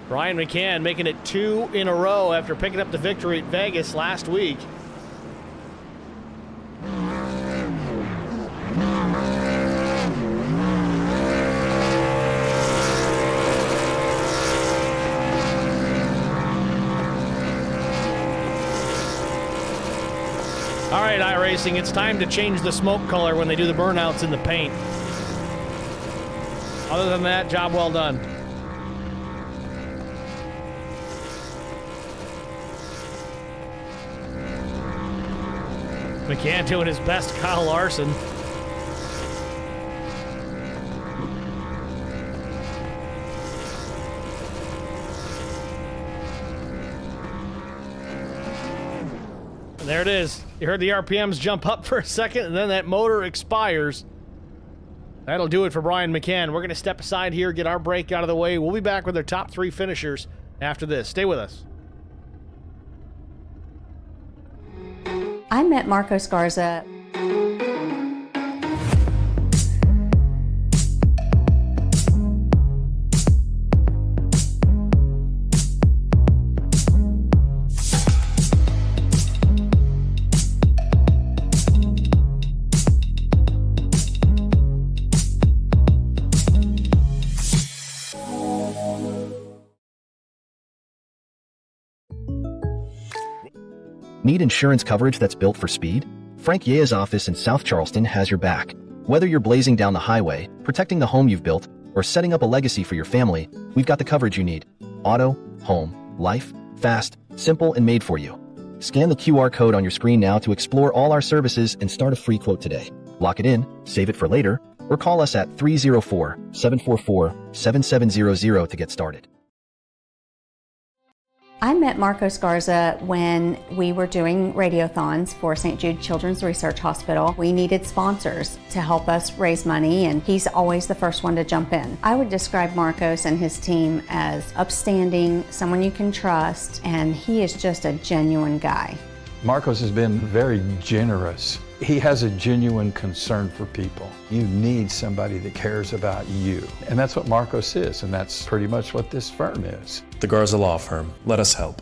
Brian McCann making it 2 in a row after picking up the victory at Vegas last week. All right, iRacing, it's time to change the smoke color when they do the burnouts in the paint. Other than that, job well done. McCann doing his best, Kyle Larson. And there it is. You heard the RPMs jump up for a second, and then that motor expires. That'll do it for Brian McCann. We're going to step aside here, get our break out of the way. We'll be back with our top 3 finishers after this. Stay with us. I met Marco Scarza. Need insurance coverage that's built for speed? Frank Yea's office in South Charleston has your back. Whether you're blazing down the highway, protecting the home you've built, or setting up a legacy for your family, we've got the coverage you need. Auto, home, life, fast, simple, and made for you. Scan the QR code on your screen now to explore all our services and start a free quote today. Lock it in, save it for later, or call us at 304-744-7700 to get started. I met Marco Scarza when we were doing radiothons for St. Jude Children's Research Hospital. We needed sponsors to help us raise money, and he's always the first one to jump in. I would describe Marcos and his team as upstanding, someone you can trust, and he is just a genuine guy. Marcos has been very generous. He has a genuine concern for people. You need somebody that cares about you. And that's what Marcos is, and that's pretty much what this firm is. The Garza Law Firm. Let us help.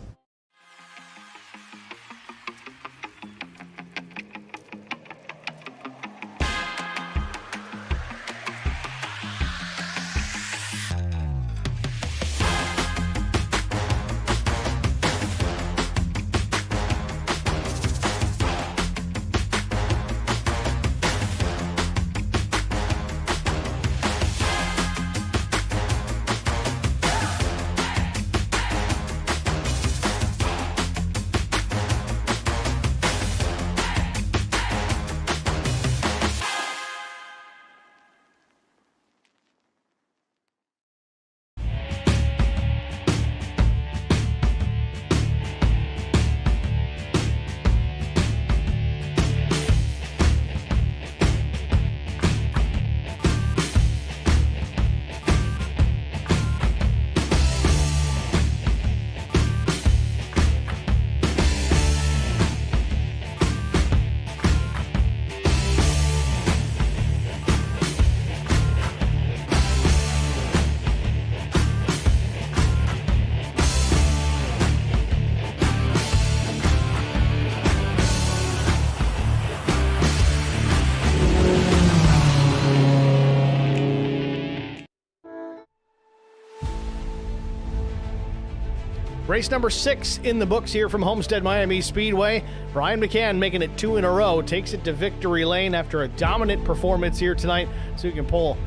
Race number 6 in the books here from Homestead-Miami Speedway. Brian McCann making it 2 in a row, takes it to victory lane after a dominant performance here tonight. So you can pull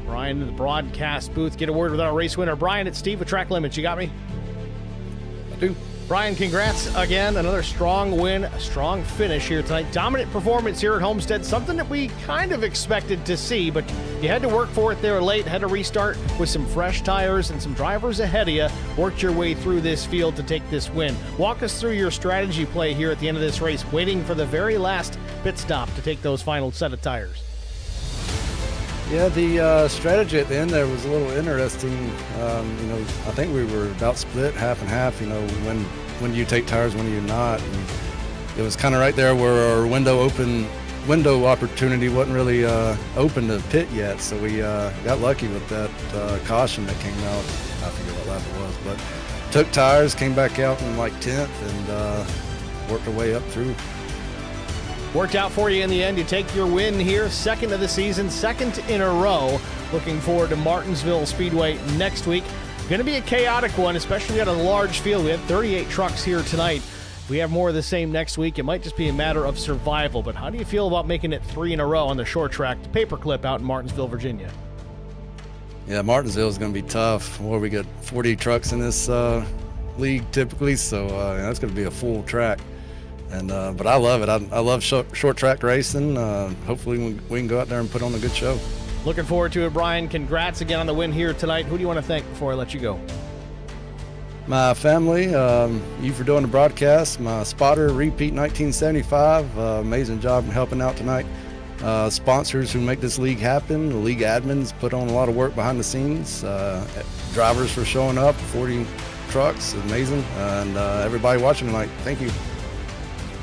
Brian to the broadcast booth, get a word with our race winner. Brian, it's Steve with Track Limits. You got me? I do. Brian, congrats again. Another strong win, a strong finish here tonight. Dominant performance here at Homestead, something that we kind of expected to see, but you had to work for it there late, had to restart with some fresh tires and some drivers ahead of you. Worked your way through this field to take this win. Walk us through your strategy play here at the end of this race, waiting for the very last pit stop to take those final set of tires. Yeah, the strategy at the end there was a little interesting. I think we were about split half and half, when do you take tires, when do you not. And it was kind of right there where our window opportunity wasn't really open to pit yet, so we got lucky with that caution that came out. I forget what lap it was, but took tires, came back out in like 10th, and worked our way up through. Worked out for you in the end. You take your win here, second of the season, second in a row. Looking forward to Martinsville Speedway next week. Going to be a chaotic one, especially at a large field. We had 38 trucks here tonight. If we have more of the same next week, it might just be a matter of survival. But how do you feel about making it 3 in a row on the short track, the paperclip out in Martinsville, Virginia? Yeah, Martinsville is going to be tough. We get 40 trucks in this league typically, so that's going to be a full track. But I love it. I love short track racing. Hopefully we can go out there and put on a good show. Looking forward to it, Brian. Congrats again on the win here tonight. Who do you want to thank before I let you go? My family, you for doing the broadcast, my spotter, Repeat 1975, amazing job helping out tonight. Sponsors who make this league happen, the league admins put on a lot of work behind the scenes, drivers for showing up, 40 trucks, amazing, and everybody watching tonight, thank you.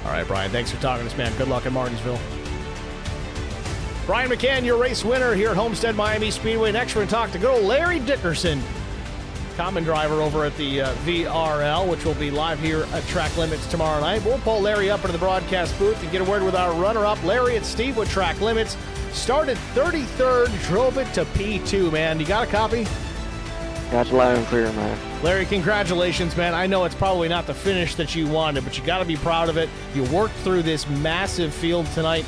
All right, Brian, thanks for talking to us, man. Good luck in Martinsville. Brian McCann, your race winner here at Homestead-Miami Speedway. Next, we're going to talk to good old Larry Dickerson, common driver over at the VRL, which will be live here at Track Limits tomorrow night. We'll pull Larry up into the broadcast booth and get a word with our runner-up, Larry and Steve with Track Limits. Started 33rd, drove it to P2, man. You got a copy? Got you loud and clear, man. Larry, congratulations, man. I know it's probably not the finish that you wanted, but you got to be proud of it. You worked through this massive field tonight,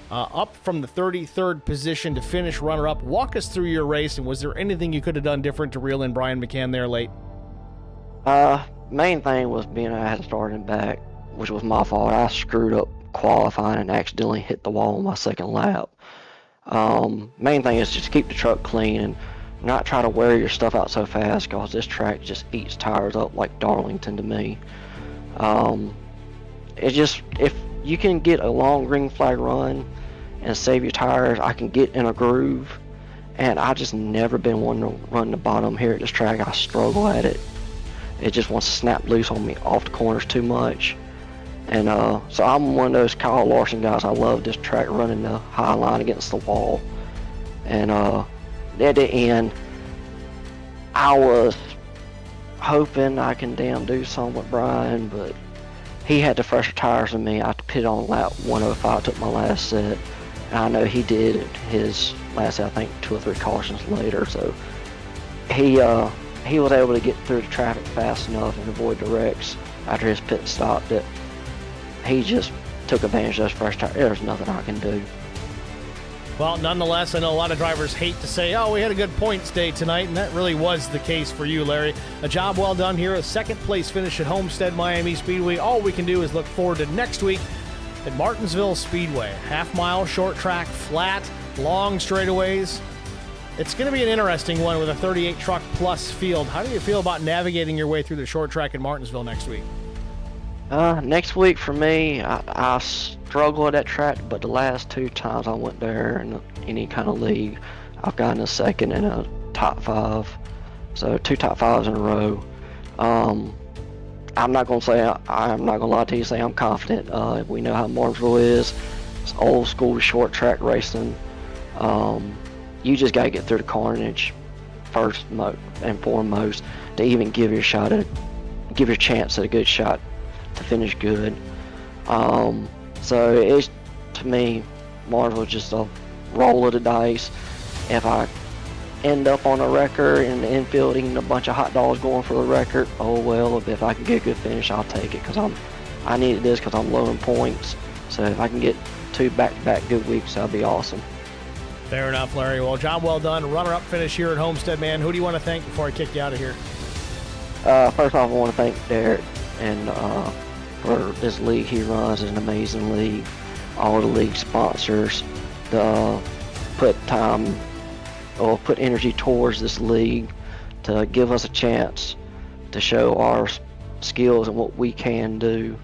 up from the 33rd position to finish runner-up. Walk us through your race, and was there anything you could have done different to reel in Brian McCann there late? Main thing was being I had to start in back, which was my fault. I screwed up qualifying and accidentally hit the wall on my second lap. Main thing is just keep the truck clean and not try to wear your stuff out so fast, because this track just eats tires up like Darlington to me. If you can get a long green flag run and save your tires, I can get in a groove, and I just never been one to run the bottom here at this track. I struggle at it. It just wants to snap loose on me off the corners too much. And so I'm one of those Kyle Larson guys. I love this track running the high line against the wall. And at the end, I was hoping I can do something with Brian, but he had the fresher tires than me. I pit on lap 105, took my last set, and I know he did his last set, I think 2 or 3 cautions later. So he was able to get through the traffic fast enough and avoid the wrecks after his pit stop that he just took advantage of those fresh tires. There's nothing I can do. Well, nonetheless, I know a lot of drivers hate to say, oh, we had a good points day tonight, and that really was the case for you, Larry. A job well done here, a second-place finish at Homestead-Miami Speedway. All we can do is look forward to next week at Martinsville Speedway. Half-mile, short track, flat, long straightaways. It's going to be an interesting one with a 38-truck-plus field. How do you feel about navigating your way through the short track in Martinsville next week? Next week for me, I struggle at that track, but the last 2 times I went there in any kind of league, I've gotten a second and a top 5. So 2 top 5s in a row. I'm not gonna lie to you, say I'm confident. We know how Martinsville is. It's old school short track racing. You just gotta get through the carnage first and foremost to even give your chance at a good shot to finish good. So it's, to me, Martinsville just a roll of the dice. If I end up on a record in the infield eating a bunch of hot dogs going for the record, oh well. If I can get a good finish, I'll take it, because I needed this because I'm low in points. So if I can get 2 back-to-back good weeks, that'd be awesome. Fair enough, Larry. Well, job well done. Runner-up finish here at Homestead, man. Who do you want to thank before I kick you out of here? First off, I want to thank Derek and for this league he runs. Is an amazing league. All the league sponsors put time or put energy towards this league to give us a chance to show our skills and what we can do.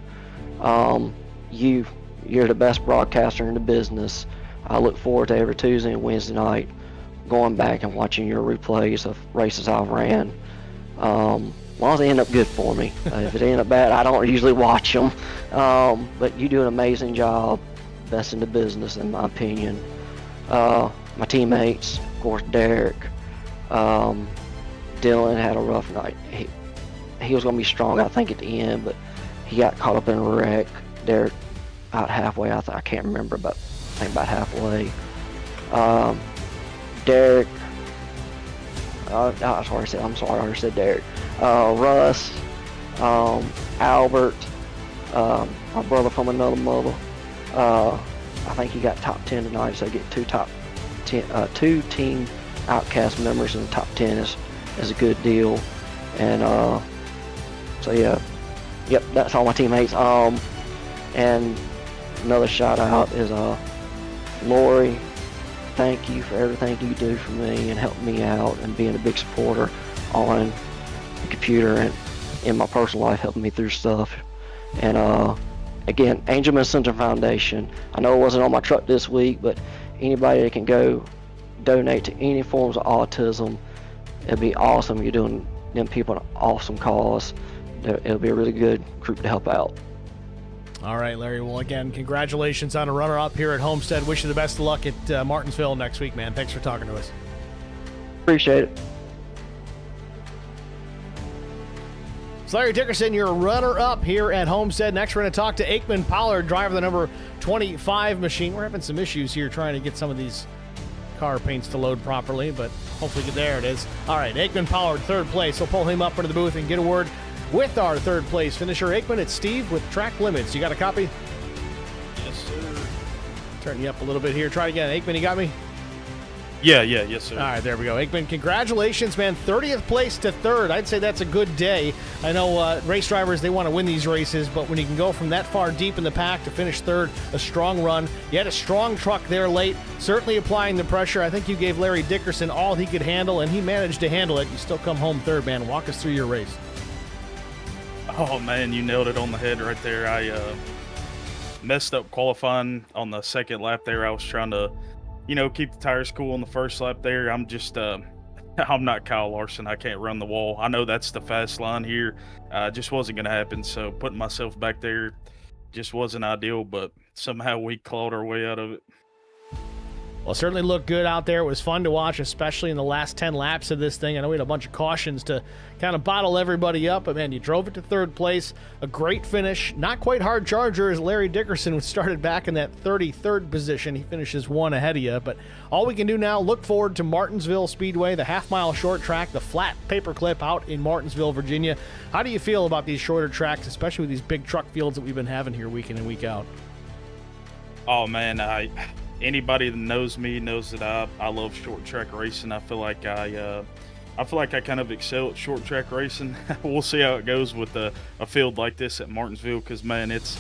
You're the best broadcaster in the business. I look forward to every Tuesday and Wednesday night going back and watching your replays of races I've ran. As long as they end up good for me. If it end up bad, I don't usually watch them. But you do an amazing job, best in the business in my opinion. My teammates, of course, Derek, Dylan had a rough night. He was going to be strong, I think, at the end, but he got caught up in a wreck. Derek, about halfway, I can't remember, but I think about halfway. Derek, I already said Derek. Russ, Albert, my brother from another mother. I think he got top 10 tonight, so I get two team Outcast members in the top 10 is a good deal. And so yeah, yep, that's all my teammates. And another shout out is Lori. Thank you for everything you do for me and helping me out and being a big supporter on the computer and in my personal life, helping me through stuff. And again, Angelman Center Foundation. I know it wasn't on my truck this week, but anybody that can go donate to any forms of autism, it'd be awesome. You're doing them people an awesome cause. It'll be a really good group to help out. All right, Larry. Well, again, congratulations on a runner-up here at Homestead. Wish you the best of luck at Martinsville next week, man. Thanks for talking to us. Appreciate it. It's Larry Dickerson, your runner-up here at Homestead. Next, we're going to talk to Aikman Pollard, driver of the number 25 machine. We're having some issues here trying to get some of these car paints to load properly, but hopefully there it is. All right, Aikman Pollard, third place. We'll pull him up into the booth and get a word with our third place finisher. Aikman, it's Steve with Track Limits. You got a copy? Yes, sir. Turn you up a little bit here. Try it again. Aikman, you got me? Yes, sir. All right, there we go. Aikman, congratulations, man. 30th place to third. I'd say that's a good day. I know race drivers, they want to win these races, but when you can go from that far deep in the pack to finish third, a strong run. You had a strong truck there late, certainly applying the pressure. I think you gave Larry Dickerson all he could handle, and he managed to handle it. You still come home third, man. Walk us through your race. Oh, man, you nailed it on the head right there. I messed up qualifying on the second lap there. I was trying to keep the tires cool on the first lap there. I'm just, I'm not Kyle Larson. I can't run the wall. I know that's the fast line here. Just wasn't going to happen. So putting myself back there just wasn't ideal, but somehow we clawed our way out of it. Well, it certainly looked good out there. It was fun to watch, especially in the last 10 laps of this thing. I know we had a bunch of cautions to kind of bottle everybody up, but man, you drove it to third place. A great finish. Not quite hard charger as Larry Dickerson started back in that 33rd position. He finishes one ahead of you, but all we can do now, look forward to Martinsville Speedway, the half-mile short track, the flat paperclip out in Martinsville, Virginia. How do you feel about these shorter tracks, especially with these big truck fields that we've been having here week in and week out? Oh, man, anybody that knows me knows that I love short track racing. I feel like I kind of excel at short track racing. We'll see how it goes with a field like this at Martinsville, because man, it's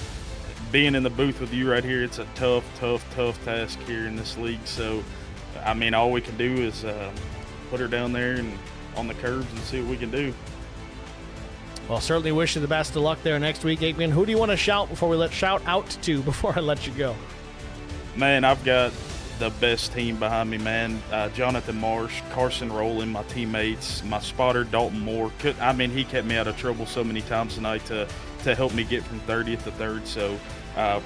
being in the booth with you right here. It's a tough task here in this league. So, I mean, all we can do is put her down there and on the curves and see what we can do. Well, certainly wish you the best of luck there next week, Aikman. Who do you want to shout out to before I let you go? Man, I've got the best team behind me, man. Jonathan Marsh, Carson Rowland, my teammates, my spotter, Dalton Moore. He kept me out of trouble so many times tonight to help me get from 30th to 3rd. So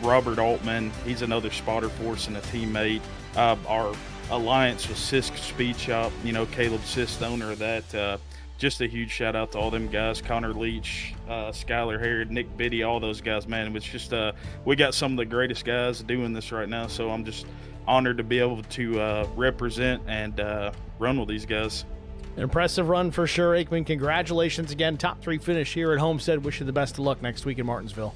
Robert Altman, he's another spotter for us and a teammate. Our alliance with Sisk Speed Shop, Caleb Sisk, the owner of that. Just a huge shout out to all them guys, Connor Leach, Skylar Harrod, Nick Biddy, all those guys, man. It was just, we got some of the greatest guys doing this right now. So I'm just honored to be able to represent and run with these guys. An impressive run for sure, Aikman. Congratulations again. Top 3 finish here at Homestead. Wish you the best of luck next week in Martinsville.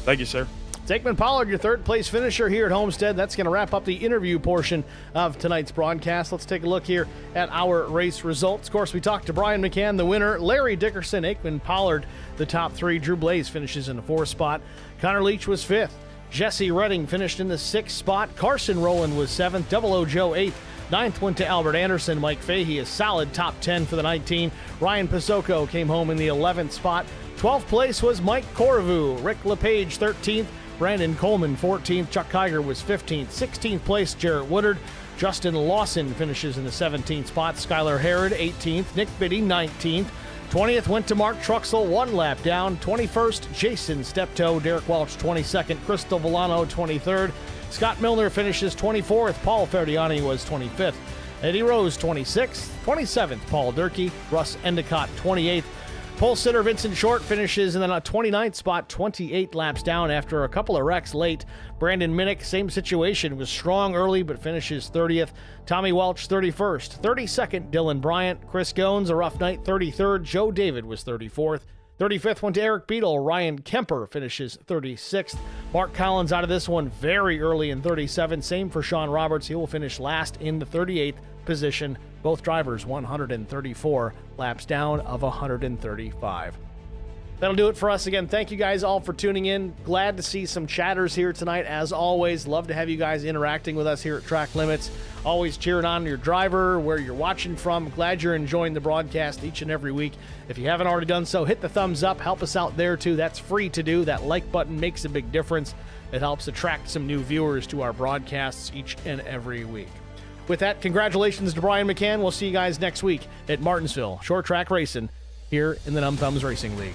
Thank you, sir. Aikman Pollard, your third place finisher here at Homestead. That's going to wrap up the interview portion of tonight's broadcast. Let's take a look here at our race results. Of course, we talked to Brian McCann, the winner, Larry Dickerson, Aikman Pollard, the top 3. Drew Blaze finishes in the 4th spot. Connor Leach was 5th. Jesse Redding finished in the 6th spot. Carson Rowland was 7th. Double O Joe 8th. 9th went to Albert Anderson. Mike Fahey, a solid top 10 for the 19. Ryan Pisoko came home in the 11th spot. 12th place was Mike Corvu. Rick LePage, 13th. Brandon Coleman, 14th. Chuck Kiger was 15th. 16th place, Jarrett Woodard. Justin Lawson finishes in the 17th spot. Skylar Herod, 18th. Nick Biddy, 19th. 20th went to Mark Truxell, 1 lap down. 21st, Jason Steptoe. Derek Welch, 22nd. Crystal Villano, 23rd. Scott Milner finishes 24th. Paul Ferdiani was 25th. Eddie Rose, 26th. 27th, Paul Durkee. Russ Endicott, 28th. Pole sitter Vincent Short finishes in the 29th spot, 28 laps down after a couple of wrecks late. Brandon Minnick, same situation, was strong early but finishes 30th. Tommy Welch, 31st. 32nd, Dylan Bryant. Chris Goins, a rough night, 33rd. Joe David was 34th. 35th went to Eric Beadle. Ryan Kemper finishes 36th. Mark Collins out of this one very early in 37th. Same for Sean Roberts. He will finish last in the 38th position. Both drivers 134 laps down of 135. That'll do it for us. Again, thank you guys all for tuning in. Glad to see some chatters here tonight. As always, love to have you guys interacting with us here at Track Limits. Always cheering on your driver, where you're watching from. Glad you're enjoying the broadcast each and every week. If you haven't already done so, hit the thumbs up. Help us out there too. That's free to do. That like button makes a big difference. It helps attract some new viewers to our broadcasts each and every week. With that, congratulations to Brian McCann. We'll see you guys next week at Martinsville Short Track Racing here in the Numb Thumbs Racing League.